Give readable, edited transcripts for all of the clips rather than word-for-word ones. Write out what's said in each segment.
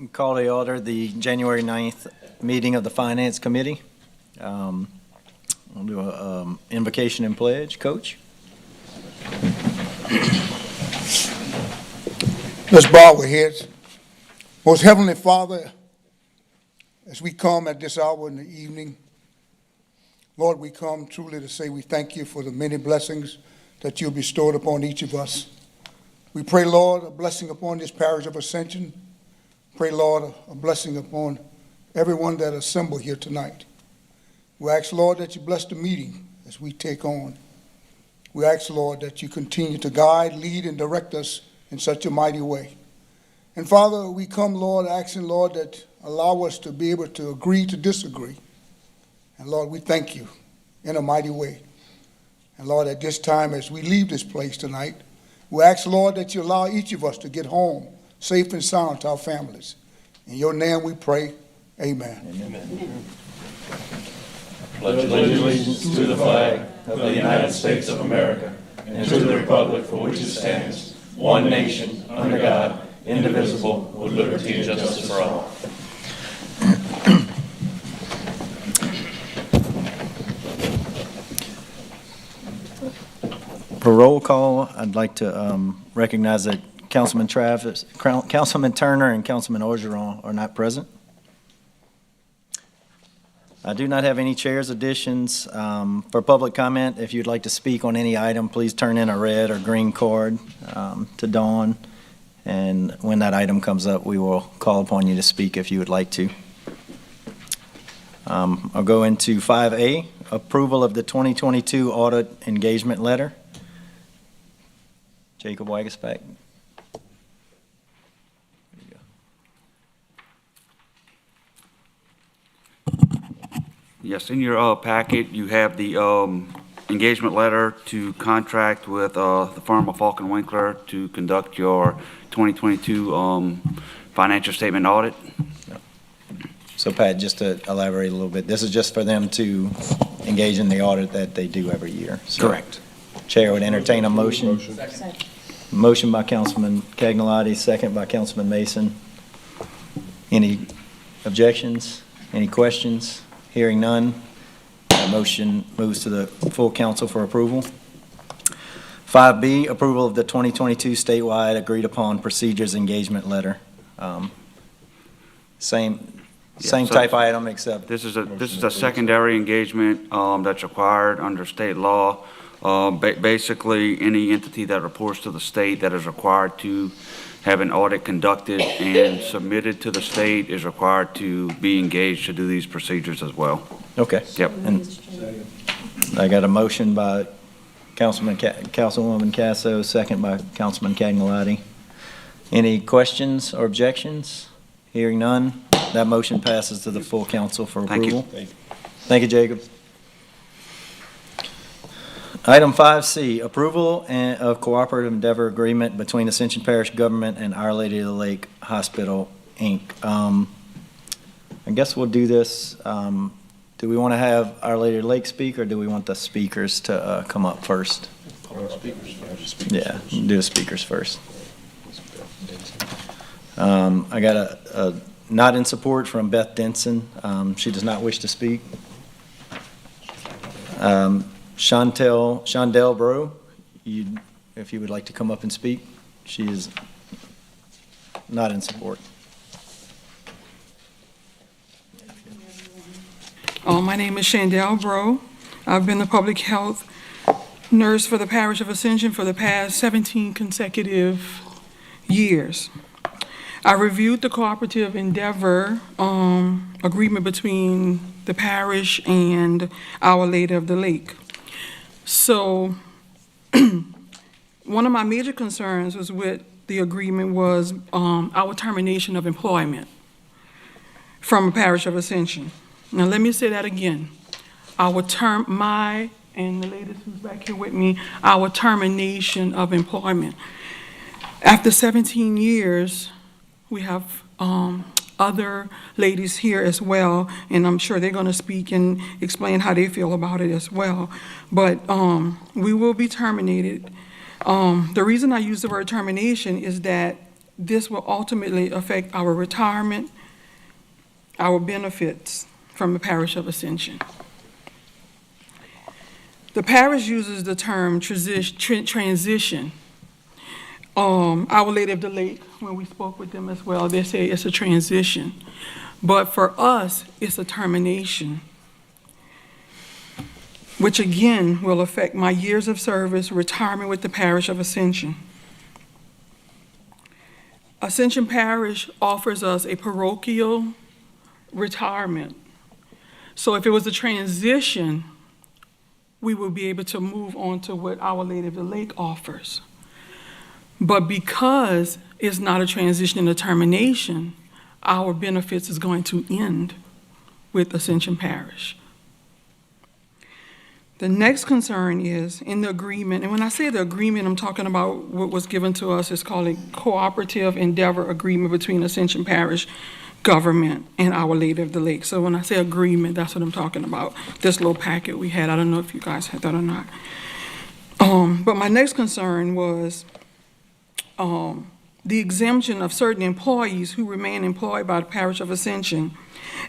Call to order the January 9th meeting of the Finance Committee. We'll do an invocation and pledge. Coach? Let's bow our heads. Most Heavenly Father, as we come at this hour in the evening, Lord, we come truly to say we thank you for the many blessings that you bestowed upon each of us. We pray, Lord, a blessing upon this parish of Ascension. Pray, Lord, a blessing upon everyone that assembled here tonight. We ask, Lord, that you bless the meeting as we take on. We ask, Lord, that you continue to guide, lead, and direct us in such a mighty way. And Father, we come, Lord, asking, Lord, that allow us to be able to agree to disagree. And Lord, we thank you in a mighty way. And Lord, at this time, as we leave this place tonight, we ask, Lord, that you allow each of us to get home safe and sound to our families. In your name we pray, amen. Amen. Pledge allegiance to the flag of the United States of America and to the republic for which it stands, one nation, under God, indivisible, with liberty and justice for all. For roll call, I'd like to recognize that Councilman Turner and Councilman Orgeron are not present. I do not have any chairs additions. For public comment, if you'd like to speak on any item, please turn in a red or green card to Dawn. And when that item comes up, we will call upon you to speak if you would like to. I'll go into 5A, approval of the 2022 audit engagement letter. Jacob Wagesback. Yes, in your packet, you have the engagement letter to contract with the firm of Falk and Winkler to conduct your 2022 financial statement audit. So Pat, just to elaborate a little bit, this is just for them to engage in the audit that they do every year. So Correct. Chair would entertain a motion. Motion by Councilman Cagnolati, second by Councilman Mason. Any objections? Any questions? Hearing none, the motion moves to the full council for approval. 5B, approval of the 2022 statewide agreed upon procedures engagement letter. Same So type item except. This is a secondary engagement that's required under state law. Basically, any entity that reports to the state that is required to have an audit conducted and submitted to the state is required to be engaged to do these procedures as well. Okay. Yep. And I got a motion by Councilwoman Casso, second by Councilman Cagnolati. Any questions or objections? Hearing none, that motion passes to the full council for approval. Thank you. Thank you, Jacob. Item 5C, approval of cooperative endeavor agreement between Ascension Parish Government and Our Lady of the Lake Hospital, Inc. I guess we'll do this. Do we want to have Our Lady of the Lake speak, or do we want the speakers to come up first? Yeah, do the speakers first. I got a nod in support from Beth Denson. She does not wish to speak. Shondell Bro, if you would like to come up and speak, she is not in support. My name is Shandell Bro. I've been the public health nurse for the Parish of Ascension for the past 17 consecutive years. I reviewed the cooperative endeavor agreement between the parish and Our Lady of the Lake. So one of my major concerns was with the agreement was our termination of employment from the Parish of Ascension. Now let me say that again. And the ladies who's back here with me, our termination of employment. After 17 years, we have other ladies here as well, and I'm sure they're going to speak and explain how they feel about it as well. But we will be terminated. The reason I use the word termination is that this will ultimately affect our retirement, our benefits from the parish of Ascension. The parish uses the term transition. Our Lady of the Lake, when we spoke with them as well, they say it's a transition. But for us, it's a termination, which again will affect my years of service, retirement with the parish of Ascension. Ascension Parish offers us a parochial retirement. So if it was a transition, we will be able to move on to what Our Lady of the Lake offers. But because it's not a transition and a termination, our benefits is going to end with Ascension Parish. The next concern is in the agreement, and when I say the agreement, I'm talking about what was given to us. It's called a cooperative endeavor agreement between Ascension Parish government and Our Lady of the Lake. So when I say agreement, that's what I'm talking about. This little packet we had, I don't know if you guys had that or not. But my next concern was the exemption of certain employees who remain employed by the Parish of Ascension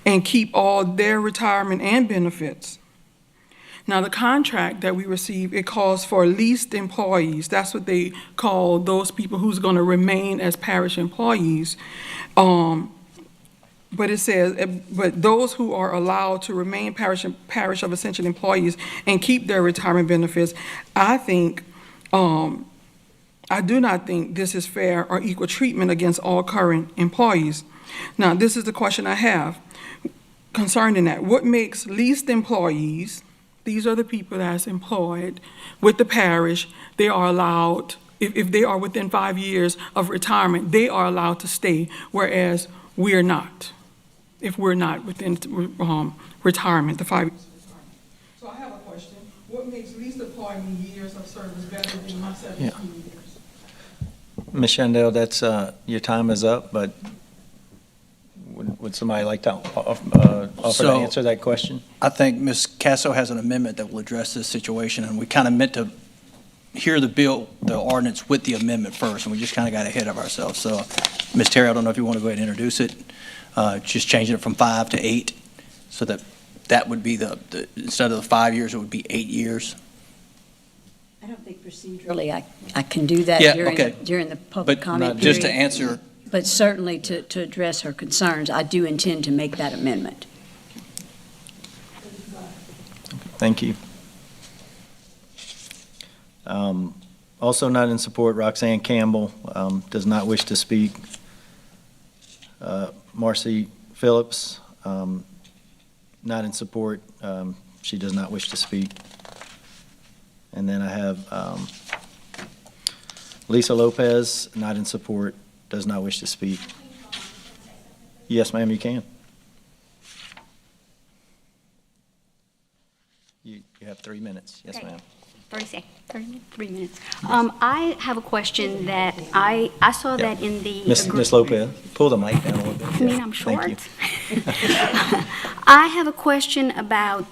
and keep all their retirement and benefits. Now, the contract that we receive, it calls for leased employees. That's what they call those people who's going to remain as parish employees. But it says, but those who are allowed to remain parish of Ascension employees and keep their retirement benefits, I do not think this is fair or equal treatment against all current employees. Now, this is the question I have concerning that. What makes leased employees, these are the people that's employed with the parish, they are allowed, if they are within 5 years of retirement, they are allowed to stay, whereas we're not, if we're not within retirement, the 5 years. So I have a question. What makes leased employee years of service better than my 17 years? Ms. Shandell, that's, your time is up, but would somebody like to offer to So- answer that question? I think Ms. Casso has an amendment that will address this situation, and we kind of meant to hear the ordinance with the amendment first, and we just kind of got ahead of ourselves. So, Ms. Terry, I don't know if you want to go ahead and introduce it, just changing it from 5 to 8, so that would be instead of the 5 years, it would be 8 years. I don't think procedurally I can do that Yeah, okay. during the public But comment just to period. answer, But certainly to address her concerns, I do intend to make that amendment. Thank you. Also not in support, Roxanne Campbell does not wish to speak. Marcy Phillips, not in support. She does not wish to speak. And then I have Lisa Lopez, not in support, does not wish to speak. Yes, ma'am, you can. You have 3 minutes. Yes, Okay. ma'am. 3 minutes. I have a question that I saw Yeah. that in the. Ms. Lopez, pull the mic down a little bit. I mean, Yeah, I'm thank short. you. I have a question about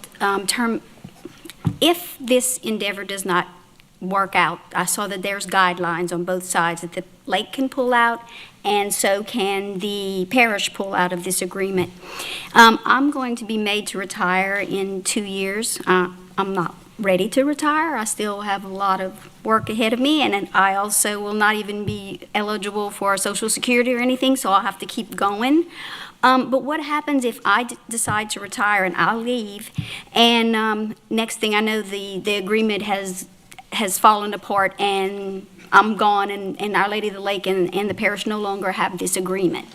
if this endeavor does not work out. I saw that there's guidelines on both sides, that the lake can pull out, and so can the parish pull out of this agreement. I'm going to be made to retire in 2 years. I'm not ready to retire. I still have a lot of work ahead of me, and then I also will not even be eligible for Social Security or anything, so I'll have to keep going. But what happens if I decide to retire and I'll leave, and next thing I know, the agreement has fallen apart and I'm gone, and Our Lady of the Lake and the parish no longer have this agreement?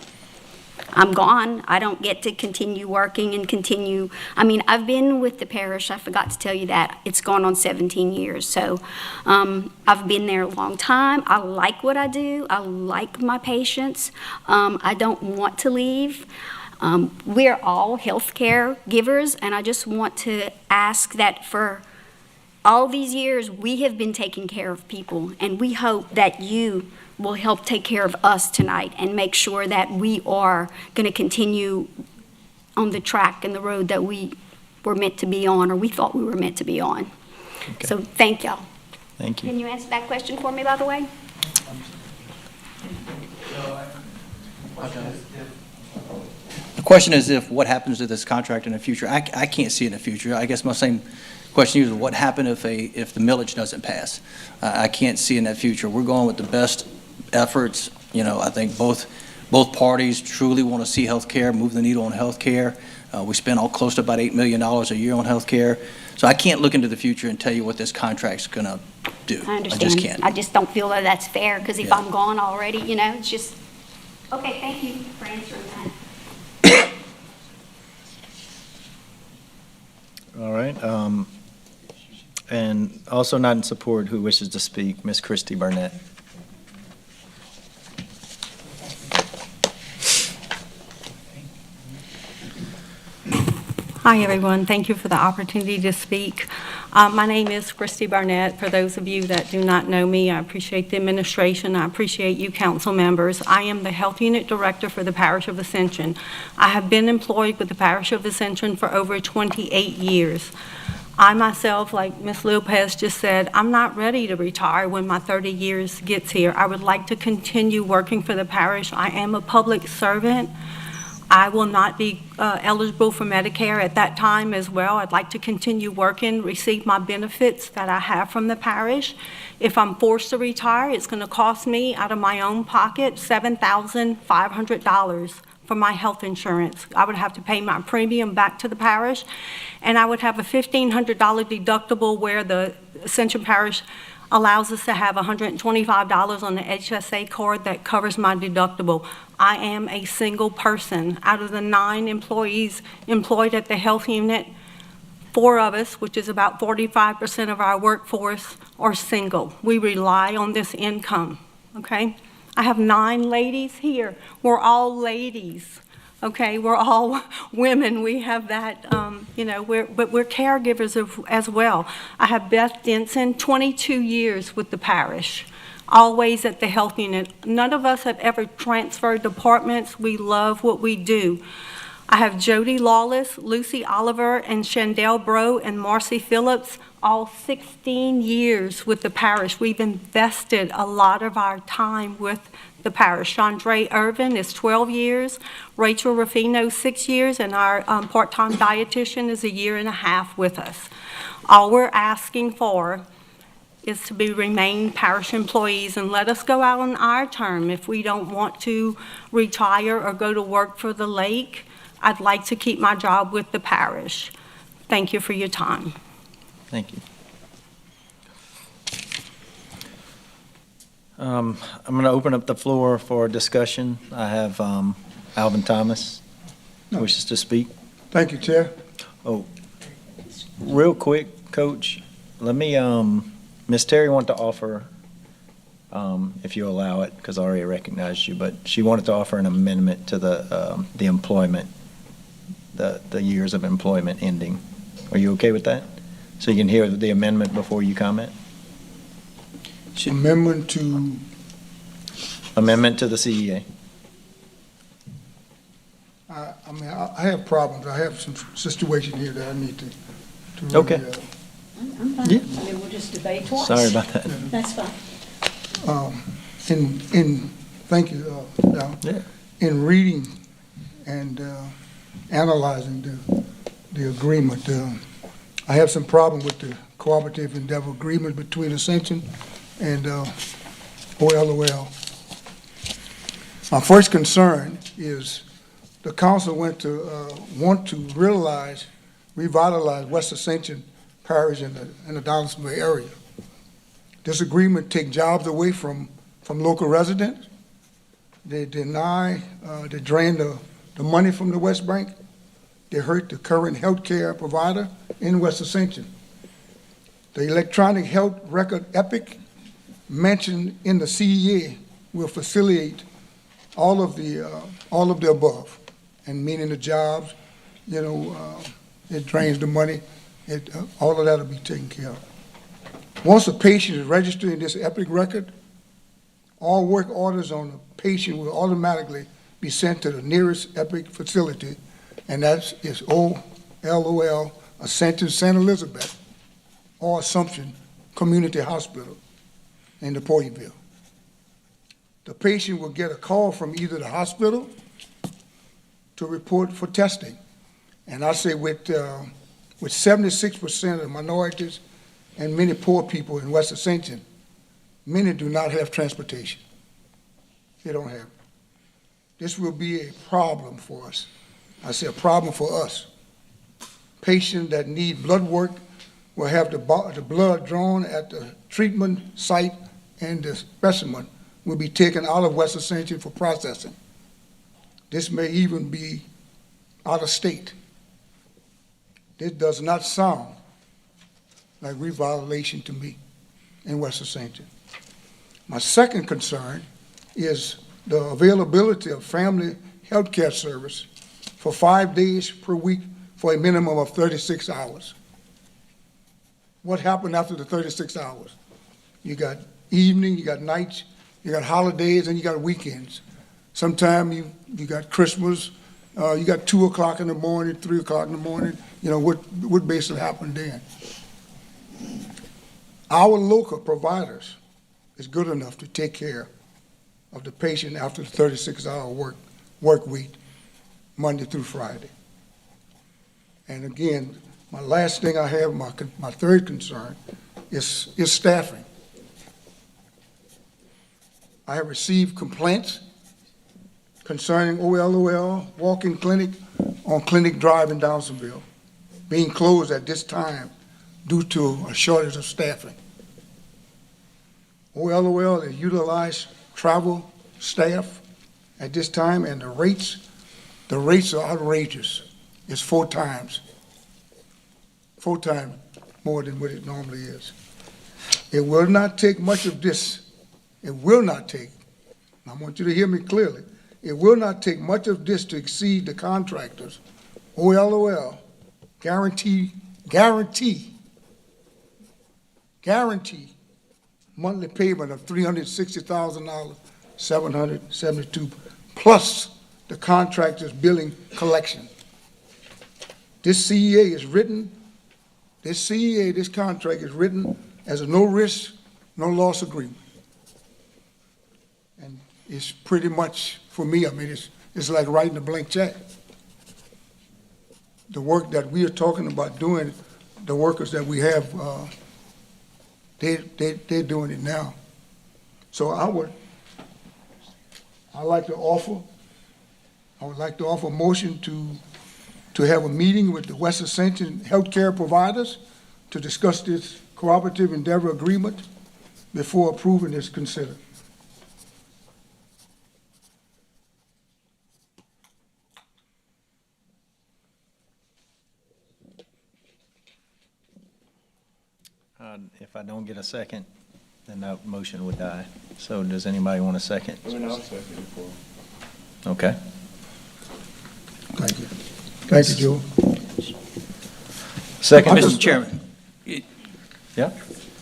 I'm gone. I don't get to continue working and continue. I mean, I've been with the parish, I forgot to tell you that. It's gone on 17 years. So I've been there a long time. I like what I do. I like my patients. I don't want to leave. We're all healthcare givers, and I just want to ask that for all these years, we have been taking care of people, and we hope that you will help take care of us tonight and make sure that we are going to continue on the track and the road that we were meant to be on, or we thought we were meant to be on. Okay. So thank y'all. Thank you. Can you answer that question for me, by the way? The question is what happens to this contract in the future? I can't see in the future. I guess my same question is what happens if the millage doesn't pass? I can't see in that future. We're going with the best efforts. I think both parties truly want to see healthcare, move the needle on healthcare. We spend close to about $8 million a year on healthcare. So I can't look into the future and tell you what this contract's going to do. I understand. I just can't. I just don't feel that that's fair, because if Yeah. I'm gone already, it's just, okay, thank you for answering that. All right. And also not in support, who wishes to speak? Ms. Christy Burnett. Hi, everyone. Thank you for the opportunity to speak. My name is Christy Barnett. For those of you that do not know me, I appreciate the administration. I appreciate you, council members. I am the Health Unit Director for the Parish of Ascension. I have been employed with the Parish of Ascension for over 28 years. I myself, like Ms. Lopez just said, I'm not ready to retire when my 30 years gets here. I would like to continue working for the parish. I am a public servant. I will not be eligible for Medicare at that time as well. I'd like to continue working, receive my benefits that I have from the parish. If I'm forced to retire, it's going to cost me out of my own pocket $7,500 for my health insurance. I would have to pay my premium back to the parish, and I would have a $1,500 deductible where the Ascension Parish allows us to have $125 on the HSA card that covers my deductible. I am a single person. Out of the 9 employees employed at the health unit, 4 of us, which is about 45% of our workforce, are single. We rely on this income, okay? I have 9 ladies here. We're all ladies, okay? We're all women. We have that, but we're caregivers as well. I have Beth Denson, 22 years with the parish, always at the health unit. None of us have ever transferred departments. We love what we do. I have Jody Lawless, Lucy Oliver, and Chandel Bro, and Marcy Phillips, all 16 years with the parish. We've invested a lot of our time with the parish. Chandra Irvin is 12 years, Rachel Ruffino 6 years, and our part-time dietitian is 1.5 years with us. All we're asking for is to remain parish employees and let us go out on our term. If we don't want to retire or go to work for the lake, I'd like to keep my job with the parish. Thank you for your time. Thank you. I'm going to open up the floor for discussion. I have Alvin Thomas wishes to speak. Thank you, Chair. Oh, real quick, Coach, let me, Ms. Terry wanted to offer, if you allow it, because I already recognized you, but she wanted to offer an amendment to the employment, the years of employment ending. Are you okay with that? So you can hear the amendment before you comment? Amendment to, Amendment to the CEA. I have problems. I have some situation here that I need to really, Okay. I'm fine. Yeah. I mean, we'll just debate twice. Sorry about that. That's fine. Thank you, Al. Yeah. In reading and analyzing the agreement, I have some problem with the cooperative endeavor agreement between Ascension and OLOL. My first concern is the council want to revitalize West Ascension Parish in the Donaldsonville area. This agreement takes jobs away from local residents. They deny, they drain the money from the West Bank. They hurt the current health care provider in West Ascension. The electronic health record EPIC mentioned in the CEA will facilitate all of the above, and meaning the jobs, it drains the money, all of that will be taken care of. Once a patient is registered in this EPIC record, all work orders on the patient will automatically be sent to the nearest EPIC facility, and that is OLOL Ascension St. Elizabeth or Assumption Community Hospital in Napoleonville. the patient will get a call from either the hospital to report for testing. And I say with 76% of minorities and many poor people in West Ascension, many do not have transportation. They don't have it. This will be a problem for us. I say a problem for us. Patients that need blood work will have the blood drawn at the treatment site, and the specimen will be taken out of West Ascension for processing. This may even be out of state. This does not sound like reviolation to me in West Ascension. My second concern is the availability of family health care service for 5 days per week for a minimum of 36 hours. What happened after the 36 hours? You got evening, you got nights, you got holidays, and you got weekends. Sometimes you got Christmas, you got 2 o'clock in the morning, 3 o'clock in the morning. You know, what basically happened then? Our local providers is good enough to take care of the patient after the 36-hour work week, Monday through Friday. And again, my last thing I have, my third concern is staffing. I have received complaints concerning OLOL walk-in clinic on Clinic Drive in Downsonville being closed at this time due to a shortage of staffing. OLOL has utilized travel staff at this time, and the rates are outrageous. It's 4 times more than what it normally is. It will not take much of this. It will not take, I want you to hear me clearly, it will not take much of this to exceed the contractors, OLOL, guarantee monthly payment of $360,000, $772, plus the contractor's billing collection. This CEA is written, this contract is written as a no risk, no loss agreement. And it's pretty much, for me, I mean, it's like writing a blank check. The work that we are talking about doing, the workers that we have, they're doing it now. So I would like to offer a motion to have a meeting with the West Ascension healthcare providers to discuss this cooperative endeavor agreement before approving is considered. If I don't get a second, then that motion would die. So does anybody want a second? I'll second it for him. Okay. Thank you. Thank you, Joe. Second. Mr. Chairman, Yeah.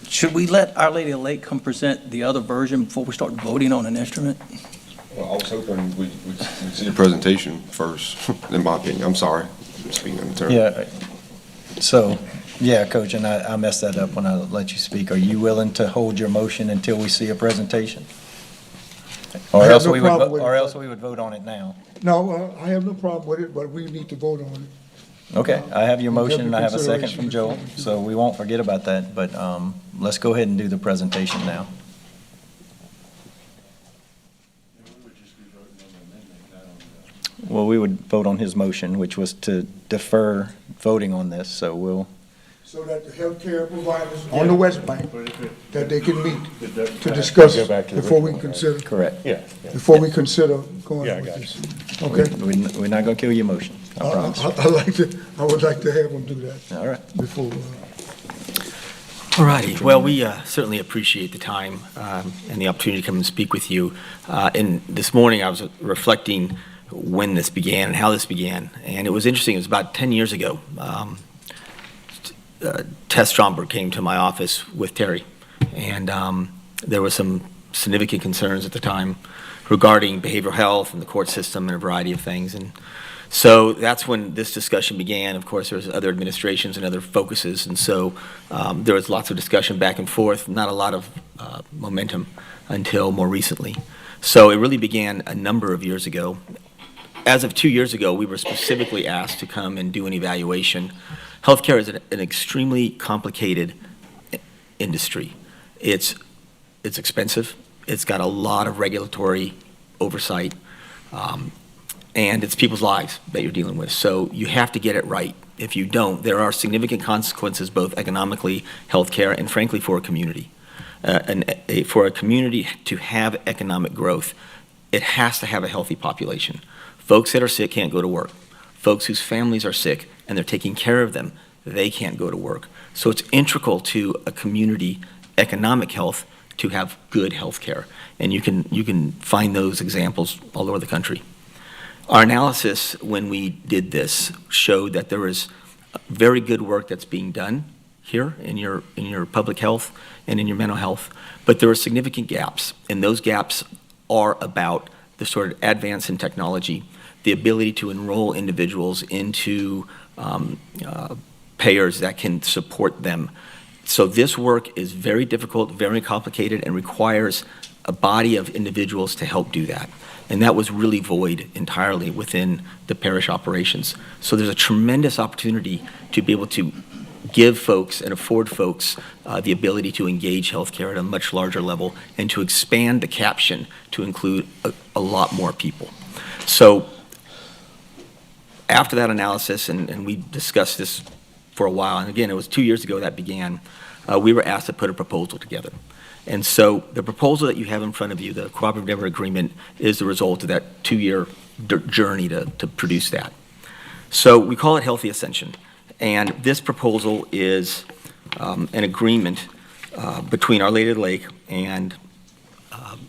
should we let Our Lady of Lake come present the other version before we start voting on an instrument? Well, I was hoping we'd see a presentation first, in my opinion. I'm sorry, I'm speaking in turn. Yeah. So, yeah, Coach, and I messed that up when I let you speak. Are you willing to hold your motion until we see a presentation? Or I have else no we would, problem with it. or else we would vote on it now. No, I have no problem with it, but we need to vote on it. Okay, I have your motion and I have a second Consideration from Joel, before we- so we won't forget about that, but let's go ahead and do the presentation now. Well, we would vote on his motion, which was to defer voting on this, so we'll, So that the healthcare providers on the West Bank, that they can meet to discuss before we consider, correct. before we consider going Yeah, I with got this. Okay? We're not gonna kill your motion, I promise. I would like to have them do that All right. before. All righty. Well, we certainly appreciate the time and the opportunity to come and speak with you. And this morning, I was reflecting when this began and how this began. And it was interesting. It was about 10 years ago. Tess Stromberg came to my office with Terry. And there were some significant concerns at the time regarding behavioral health and the court system and a variety of things. And So that's when this discussion began. Of course, there was other administrations and other focuses, and so there was lots of discussion back and forth, not a lot of momentum until more recently. So it really began a number of years ago. As of 2 years ago, we were specifically asked to come and do an evaluation. Healthcare is an extremely complicated industry. It's expensive. It's got a lot of regulatory oversight. And it's people's lives that you're dealing with. So you have to get it right. If you don't, there are significant consequences, both economically, healthcare, and frankly, for a community. For a community to have economic growth, it has to have a healthy population. Folks that are sick can't go to work. Folks whose families are sick and they're taking care of them, they can't go to work. So it's integral to a community economic health to have good healthcare. And you can find those examples all over the country. Our analysis when we did this showed that there is very good work that's being done here in your public health and in your mental health, but there are significant gaps, and those gaps are about the sort of advance in technology, the ability to enroll individuals into payers that can support them. So this work is very difficult, very complicated, and requires a body of individuals to help do that. And that was really void entirely within the parish operations. So there's a tremendous opportunity to be able to give folks and afford folks the ability to engage healthcare at a much larger level and to expand the caption to include a lot more people. So after that analysis, and we discussed this for a while, and again, it was 2 years ago that began, we were asked to put a proposal together. And so the proposal that you have in front of you, the cooperative endeavor agreement, is the result of that 2-year journey to produce that. So we call it Healthy Ascension. And this proposal is an agreement between Our Lady of the Lake and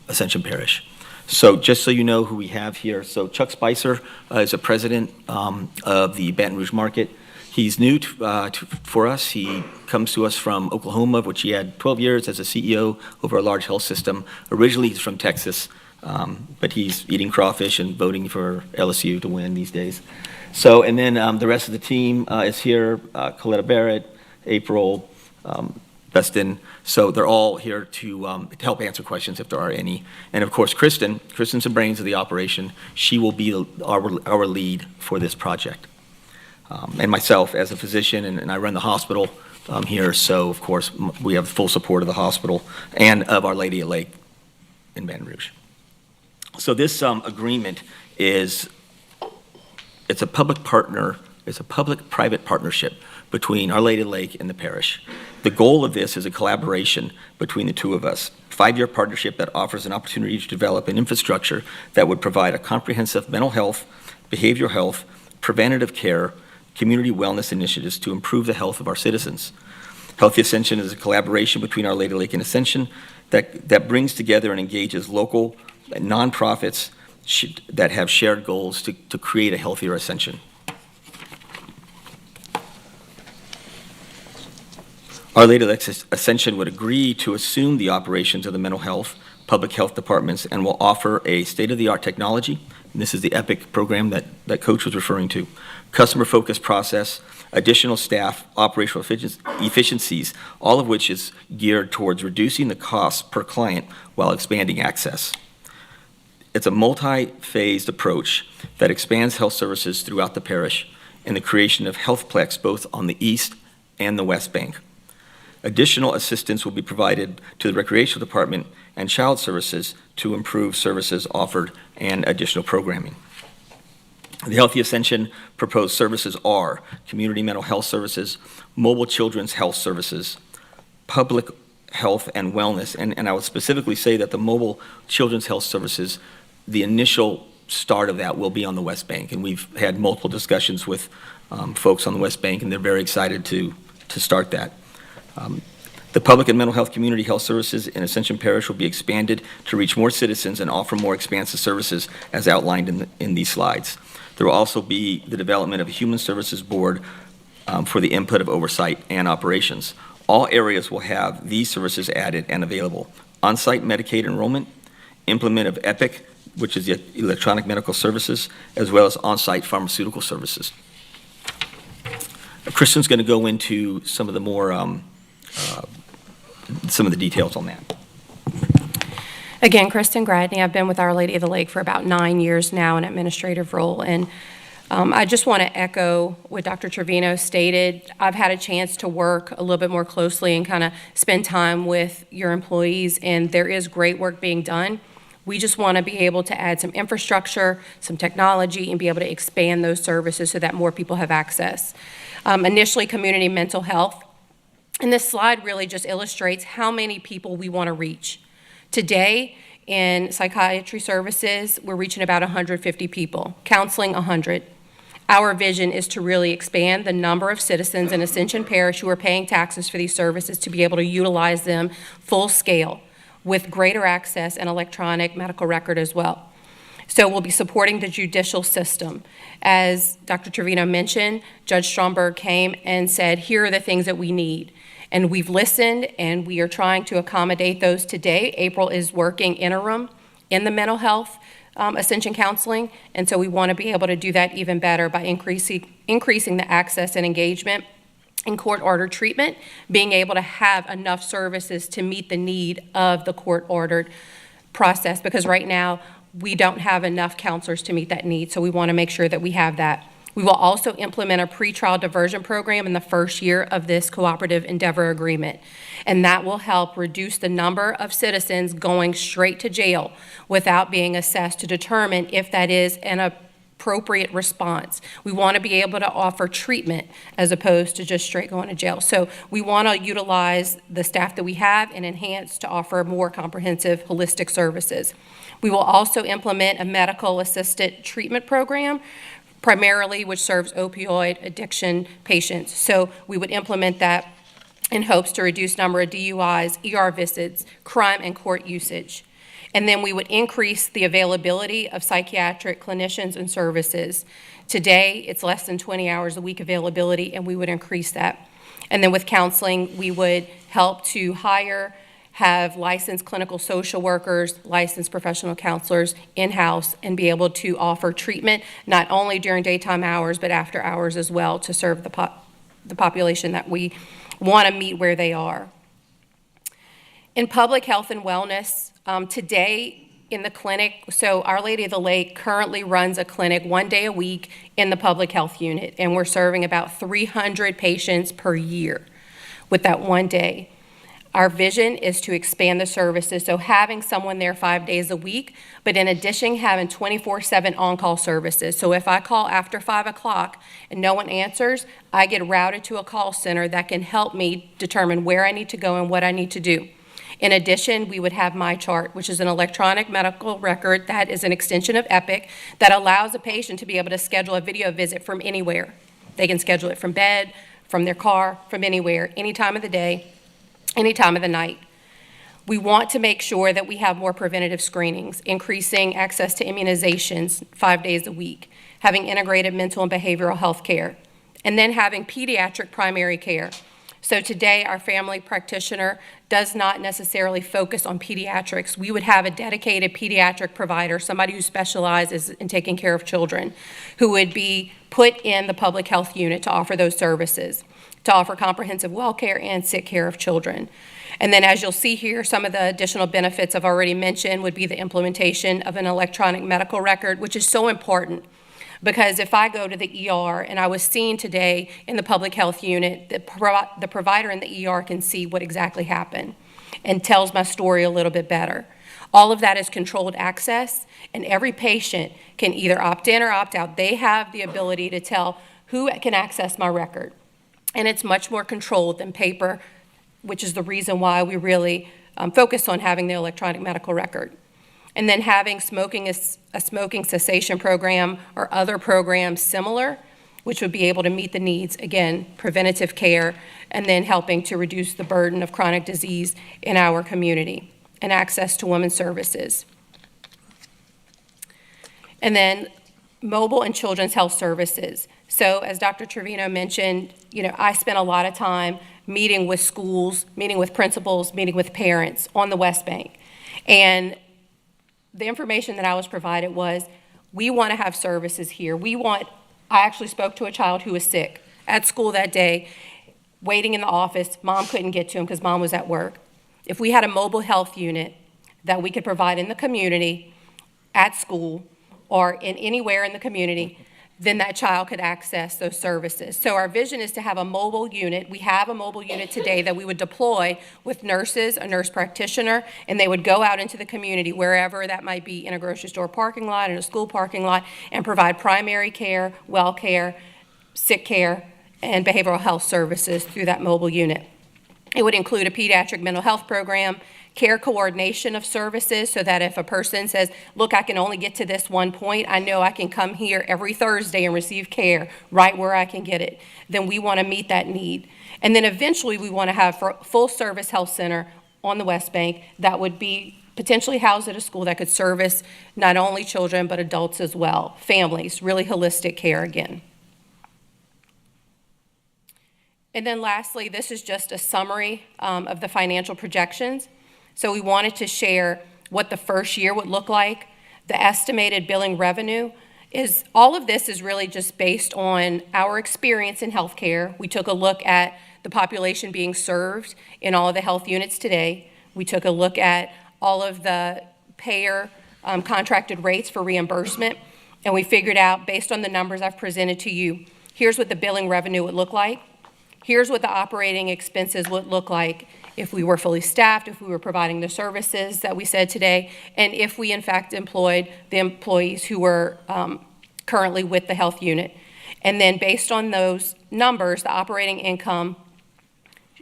Ascension Parish. So just so you know who we have here, so Chuck Spicer is the president of the Baton Rouge market. He's new for us. He comes to us from Oklahoma, which he had 12 years as a CEO over a large health system. Originally, he's from Texas, but he's eating crawfish and voting for LSU to win these days. So, and then the rest of the team is here, Coletta Barrett, April, Dustin. So they're all here to help answer questions if there are any. And of course, Kristen's the brains of the operation. She will be our lead for this project. And myself as a physician, and I run the hospital here, so of course we have full support of the hospital and of Our Lady of Lake in Baton Rouge. So this agreement it's a public-private partnership between Our Lady of the Lake and the parish. The goal of this is a collaboration between the two of us. 5-year partnership that offers an opportunity to develop an infrastructure that would provide a comprehensive mental health, behavioral health, preventative care, community wellness initiatives to improve the health of our citizens. Healthy Ascension is a collaboration between Our Lady of the Lake and Ascension that brings together and engages local nonprofits that have shared goals to create a healthier Ascension. Our Lady of the Lake Ascension would agree to assume the operations of the mental health, public health departments, and will offer a state-of-the-art technology. And this is the EPIC program that Coach was referring to. Customer-focused process, additional staff, operational efficiencies, all of which is geared towards reducing the costs per client while expanding access. It's a multi-phased approach that expands health services throughout the parish and the creation of HealthPlex both on the east and the west bank. Additional assistance will be provided to the recreational department and child services to improve services offered and additional programming. The Healthy Ascension proposed services are community mental health services, mobile children's health services, public health and wellness, and I would specifically say that the mobile children's health services, the initial start of that will be on the West Bank, and we've had multiple discussions with folks on the West Bank, and they're very excited to start that. The public and mental health community health services in Ascension Parish will be expanded to reach more citizens and offer more expansive services as outlined in these slides. There will also be the development of a human services board for the input of oversight and operations. All areas will have these services added and available. On-site Medicaid enrollment, implement of EPIC which is the electronic medical services, as well as on-site pharmaceutical services. Kristen's going to go into some of the more, some of the details on that. Again, Kristen Gradney. I've been with Our Lady of the Lake for about 9 years now in an administrative role, and I just want to echo what Dr. Trevino stated. I've had a chance to work a little bit more closely and kind of spend time with your employees, and there is great work being done. We just want to be able to add some infrastructure, some technology, and be able to expand those services so that more people have access. Initially, community mental health. And this slide really just illustrates how many people we want to reach. Today, in psychiatry services, we're reaching about 150 people, counseling 100. Our vision is to really expand the number of citizens in Ascension Parish who are paying taxes for these services to be able to utilize them full scale with greater access and electronic medical record as well. So we'll be supporting the judicial system. As Dr. Trevino mentioned, Judge Stromberg came and said, here are the things that we need. And we've listened, and we are trying to accommodate those today. April is working interim in the mental health Ascension counseling, and so we want to be able to do that even better by increasing the access and engagement in court-ordered treatment, being able to have enough services to meet the need of the court-ordered process, because right now we don't have enough counselors to meet that need, so we want to make sure that we have that. We will also implement a pretrial diversion program in the first year of this cooperative endeavor agreement, and that will help reduce the number of citizens going straight to jail without being assessed to determine if that is an appropriate response. We want to be able to offer treatment as opposed to just straight going to jail. So we want to utilize the staff that we have and enhance to offer more comprehensive holistic services. We will also implement a medical assisted treatment program, primarily which serves opioid addiction patients. So we would implement that in hopes to reduce number of DUIs, ER visits, crime and court usage. And then we would increase the availability of psychiatric clinicians and services. Today, it's less than 20 hours a week availability, and we would increase that. And then with counseling, we would help to have licensed clinical social workers, licensed professional counselors in-house, and be able to offer treatment not only during daytime hours but after hours as well to serve the population that we want to meet where they are. In public health and wellness, today in the clinic, so Our Lady of the Lake currently runs a clinic 1 day a week in the public health unit, and we're serving about 300 patients per year with that 1 day. Our vision is to expand the services, so having someone there 5 days a week, but in addition, having 24/7 on-call services. So if I call after 5 o'clock and no one answers, I get routed to a call center that can help me determine where I need to go and what I need to do. In addition, we would have MyChart, which is an electronic medical record that is an extension of Epic that allows a patient to be able to schedule a video visit from anywhere. They can schedule it from bed, from their car, from anywhere, any time of the day, any time of the night. We want to make sure that we have more preventative screenings, increasing access to immunizations 5 days a week, having integrated mental and behavioral health care, and then having pediatric primary care. So today, our family practitioner does not necessarily focus on pediatrics. We would have a dedicated pediatric provider, somebody who specializes in taking care of children, who would be put in the public health unit to offer those services, to offer comprehensive well care and sick care of children. And then as you'll see here, some of the additional benefits I've already mentioned would be the implementation of an electronic medical record, which is so important. Because if I go to the ER and I was seen today in the public health unit, the provider in the ER can see what exactly happened and tells my story a little bit better. All of that is controlled access, and every patient can either opt in or opt out. They have the ability to tell who can access my record. And it's much more controlled than paper, which is the reason why we really focus on having the electronic medical record. And then having a smoking cessation program or other programs similar, which would be able to meet the needs, again, preventative care, and then helping to reduce the burden of chronic disease in our community, and access to women's services. And then mobile and children's health services. So as Dr. Trevino mentioned, I spent a lot of time meeting with schools, meeting with principals, meeting with parents on the West Bank. And the information that I was provided was, we want to have services here. I actually spoke to a child who was sick at school that day, waiting in the office. Mom couldn't get to him because mom was at work. If we had a mobile health unit that we could provide in the community, at school, or anywhere in the community, then that child could access those services. So our vision is to have a mobile unit. We have a mobile unit today that we would deploy with nurses, a nurse practitioner, and they would go out into the community, wherever that might be, in a grocery store parking lot, in a school parking lot, and provide primary care, well care, sick care, and behavioral health services through that mobile unit. It would include a pediatric mental health program, care coordination of services, so that if a person says, look, I can only get to this one point, I know I can come here every Thursday and receive care right where I can get it, then we want to meet that need. And then eventually we want to have a full-service health center on the West Bank that would be potentially housed at a school that could service not only children but adults as well, families, really holistic care again. And then lastly, this is just a summary of the financial projections. So we wanted to share what the first year would look like. The estimated billing revenue is, all of this is really just based on our experience in healthcare. We took a look at the population being served in all of the health units today. We took a look at all of the payer contracted rates for reimbursement, and we figured out, based on the numbers I've presented to you, here's what the billing revenue would look like. Here's what the operating expenses would look like if we were fully staffed, if we were providing the services that we said today, and if we in fact employed the employees who were currently with the health unit. And then based on those numbers, the operating income,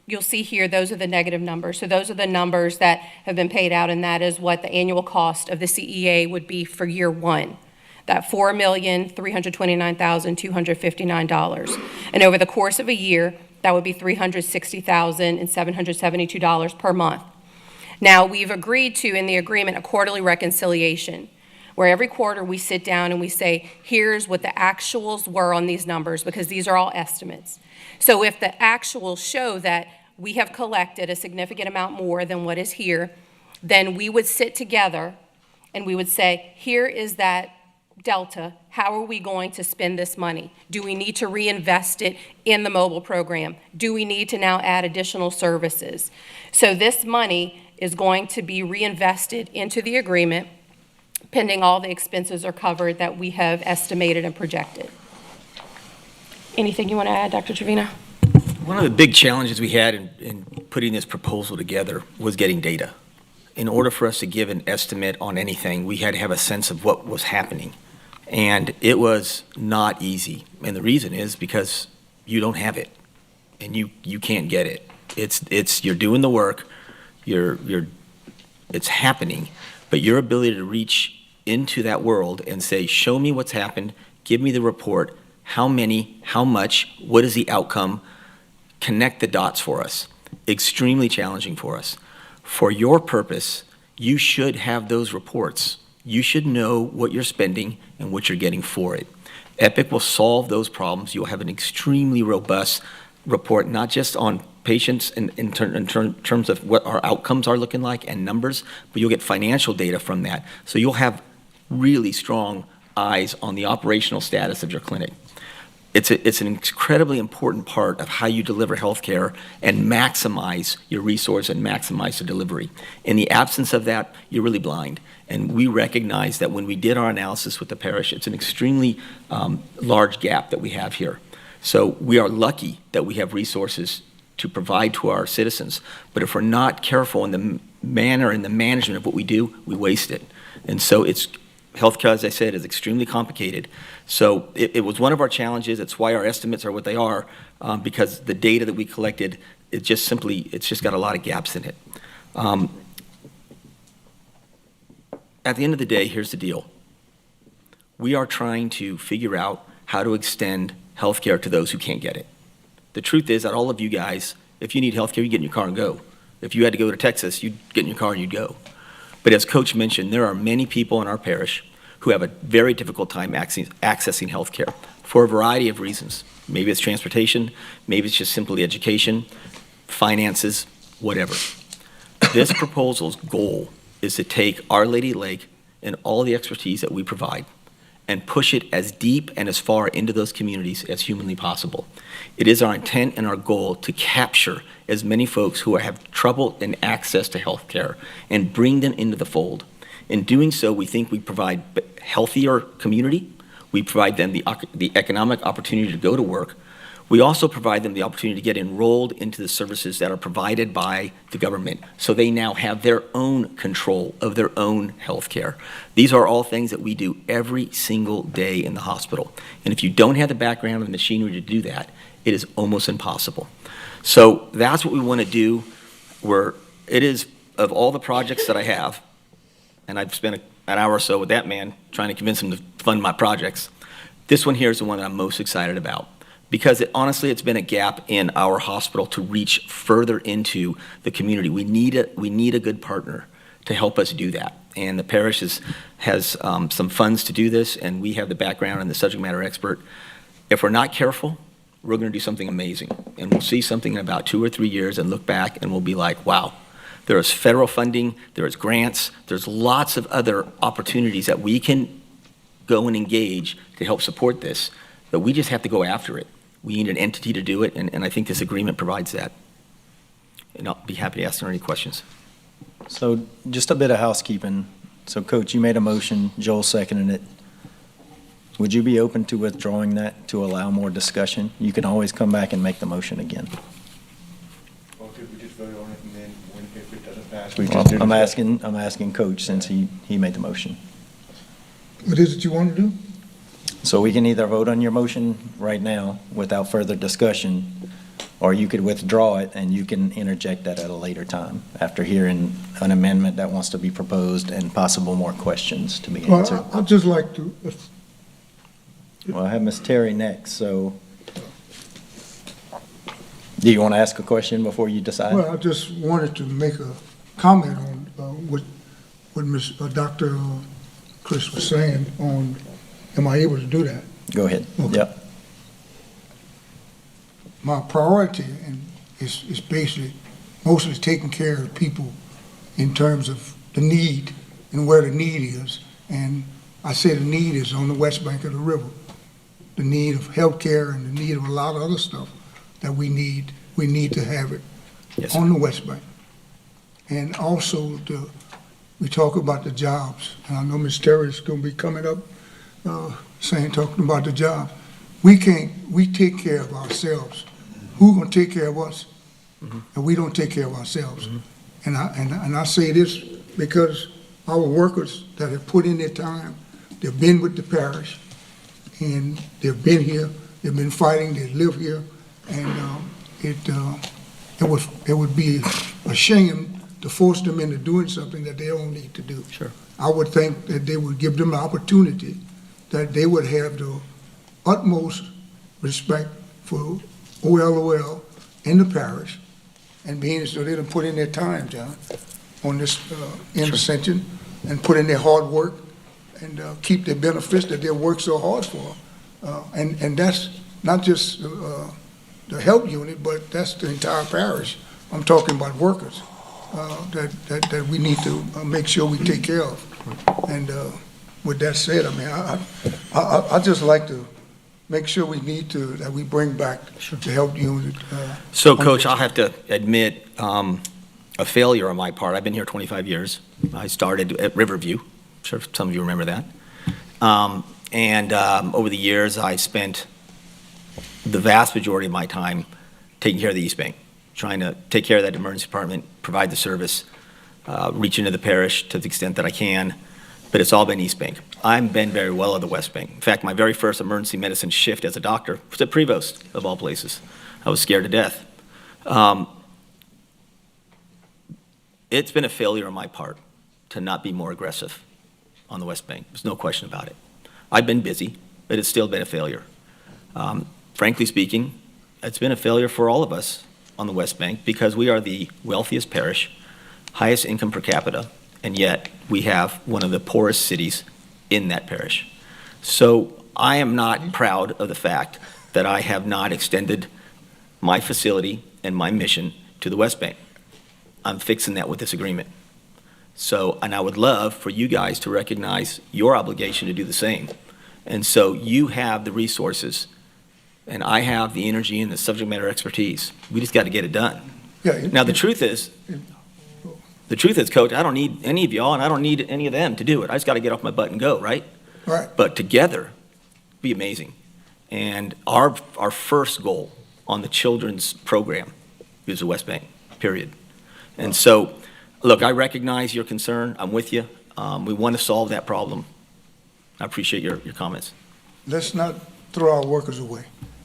you'll see here, those are the negative numbers. So those are the numbers that have been paid out, and that is what the annual cost of the CEA would be for year one. That $4,329,259. And over the course of a year, that would be $360,772 per month. Now, we've agreed to, in the agreement, a quarterly reconciliation, where every quarter we sit down and we say, here's what the actuals were on these numbers, because these are all estimates. So if the actuals show that we have collected a significant amount more than what is here, then we would sit together and we would say, here is that delta. How are we going to spend this money? Do we need to reinvest it in the mobile program? Do we need to now add additional services? So this money is going to be reinvested into the agreement, pending all the expenses are covered that we have estimated and projected. Anything you want to add, Dr. Trevino? One of the big challenges we had in putting this proposal together was getting data. In order for us to give an estimate on anything, we had to have a sense of what was happening. And it was not easy. And the reason is because you don't have it and you can't get it. It's you're doing the work, it's happening, but your ability to reach into that world and say, show me what's happened, give me the report, how many, how much, what is the outcome, connect the dots for us. Extremely challenging for us. For your purpose, you should have those reports. You should know what you're spending and what you're getting for it. Epic will solve those problems. You'll have an extremely robust report, not just on patients in terms of what our outcomes are looking like and numbers, but you'll get financial data from that. So you'll have really strong eyes on the operational status of your clinic. It's an incredibly important part of how you deliver healthcare and maximize your resource and maximize the delivery. In the absence of that, you're really blind. And we recognize that when we did our analysis with the parish, it's an extremely large gap that we have here. So we are lucky that we have resources to provide to our citizens. But if we're not careful in the manner and the management of what we do, we waste it. And so healthcare, as I said, is extremely complicated. So it was one of our challenges. It's why our estimates are what they are, because the data that we collected, it's just got a lot of gaps in it. At the end of the day, here's the deal. We are trying to figure out how to extend healthcare to those who can't get it. The truth is that all of you guys, if you need healthcare, you get in your car and go. If you had to go to Texas, you'd get in your car and you'd go. But as Coach mentioned, there are many people in our parish who have a very difficult time accessing health care for a variety of reasons. Maybe it's transportation, maybe it's just simply education, finances, whatever. This proposal's goal is to take Our Lady Lake and all the expertise that we provide and push it as deep and as far into those communities as humanly possible. It is our intent and our goal to capture as many folks who have trouble in access to health care and bring them into the fold. In doing so, we think we provide healthier community. We provide them the economic opportunity to go to work. We also provide them the opportunity to get enrolled into the services that are provided by the government, so they now have their own control of their own health care. These are all things that we do every single day in the hospital. And if you don't have the background and machinery to do that, it is almost impossible. So that's what we want to do. It is, of all the projects that I have, and I've spent an hour or so with that man trying to convince him to fund my projects, this one here is the one that I'm most excited about. Because honestly, it's been a gap in our hospital to reach further into the community. We need a good partner to help us do that. And the parish has some funds to do this, and we have the background and the subject matter expert. If we're not careful, we're going to do something amazing. And we'll see something in about 2 or 3 years and look back and we'll be like, wow, there is federal funding, there is grants, there's lots of other opportunities that we can go and engage to help support this, but we just have to go after it. We need an entity to do it, and I think this agreement provides that. And I'll be happy to answer any questions. So just a bit of housekeeping. So Coach, you made a motion, Joel seconded it. Would you be open to withdrawing that to allow more discussion? You can always come back and make the motion again. Or could we just vote on it and then, if it doesn't pass, Well, I'm asking Coach since he made the motion. What is it you want to do? So we can either vote on your motion right now without further discussion, or you could withdraw it and you can interject that at a later time after hearing an amendment that wants to be proposed and possible more questions to be answered. Well, I'd just like to, Well, I have Ms. Terry next, so do you want to ask a question before you decide? well, I just wanted to make a comment on what Dr. Chris was saying on, am I able to do that? Go ahead. Okay. Yep. My priority is basically mostly taking care of people in terms of the need and where the need is. And I say the need is on the west bank of the river. The need of healthcare and the need of a lot of other stuff that we need to have it Yes, on the west bank. And also we talk about the jobs. And I know Ms. Terry is going to be coming up talking about the job. We take care of ourselves. Who's going to take care of us? And we don't take care of ourselves. And I say this because our workers that have put in their time, they've been with the parish, and they've been here, they've been fighting, they live here, and it would be a shame to force them into doing something that they don't need to do. Sure. I would think that they would give them the opportunity, that they would have the utmost respect for OLOL in the parish, and being so they done put in their time, John, on this intersection, and put in their hard work, and keep their benefits that they work so hard for. And that's not just the health unit, but that's the entire parish. I'm talking about workers that we need to make sure we take care of. And with that said, I mean, I just like to make sure that we bring back the health unit. So, Coach, I'll have to admit a failure on my part. I've been here 25 years. I started at Riverview. I'm sure some of you remember that. And over the years, I spent the vast majority of my time taking care of the East Bank, trying to take care of that emergency department, provide the service, reach into the parish to the extent that I can, but it's all been East Bank. I've been very well at the West Bank. In fact, my very first emergency medicine shift as a doctor was at Prevost, of all places. I was scared to death. It's been a failure on my part to not be more aggressive on the West Bank. There's no question about it. I've been busy, but it's still been a failure. Frankly speaking, it's been a failure for all of us on the West Bank because we are the wealthiest parish, highest income per capita, and yet we have one of the poorest cities in that parish. So I am not proud of the fact that I have not extended my facility and my mission to the West Bank. I'm fixing that with this agreement. So, and I would love for you guys to recognize your obligation to do the same. And so you have the resources, and I have the energy and the subject matter expertise. We just got to get it done. Yeah, Now, the truth is, Coach, I don't need any of y'all, and I don't need any of them to do it. I just got to get off my butt and go, right? Right. But together, be amazing. And our first goal on the children's program is the West Bank, period. And so, look, I recognize your concern. I'm with you. We want to solve that problem. I appreciate your comments. Let's not throw our workers away.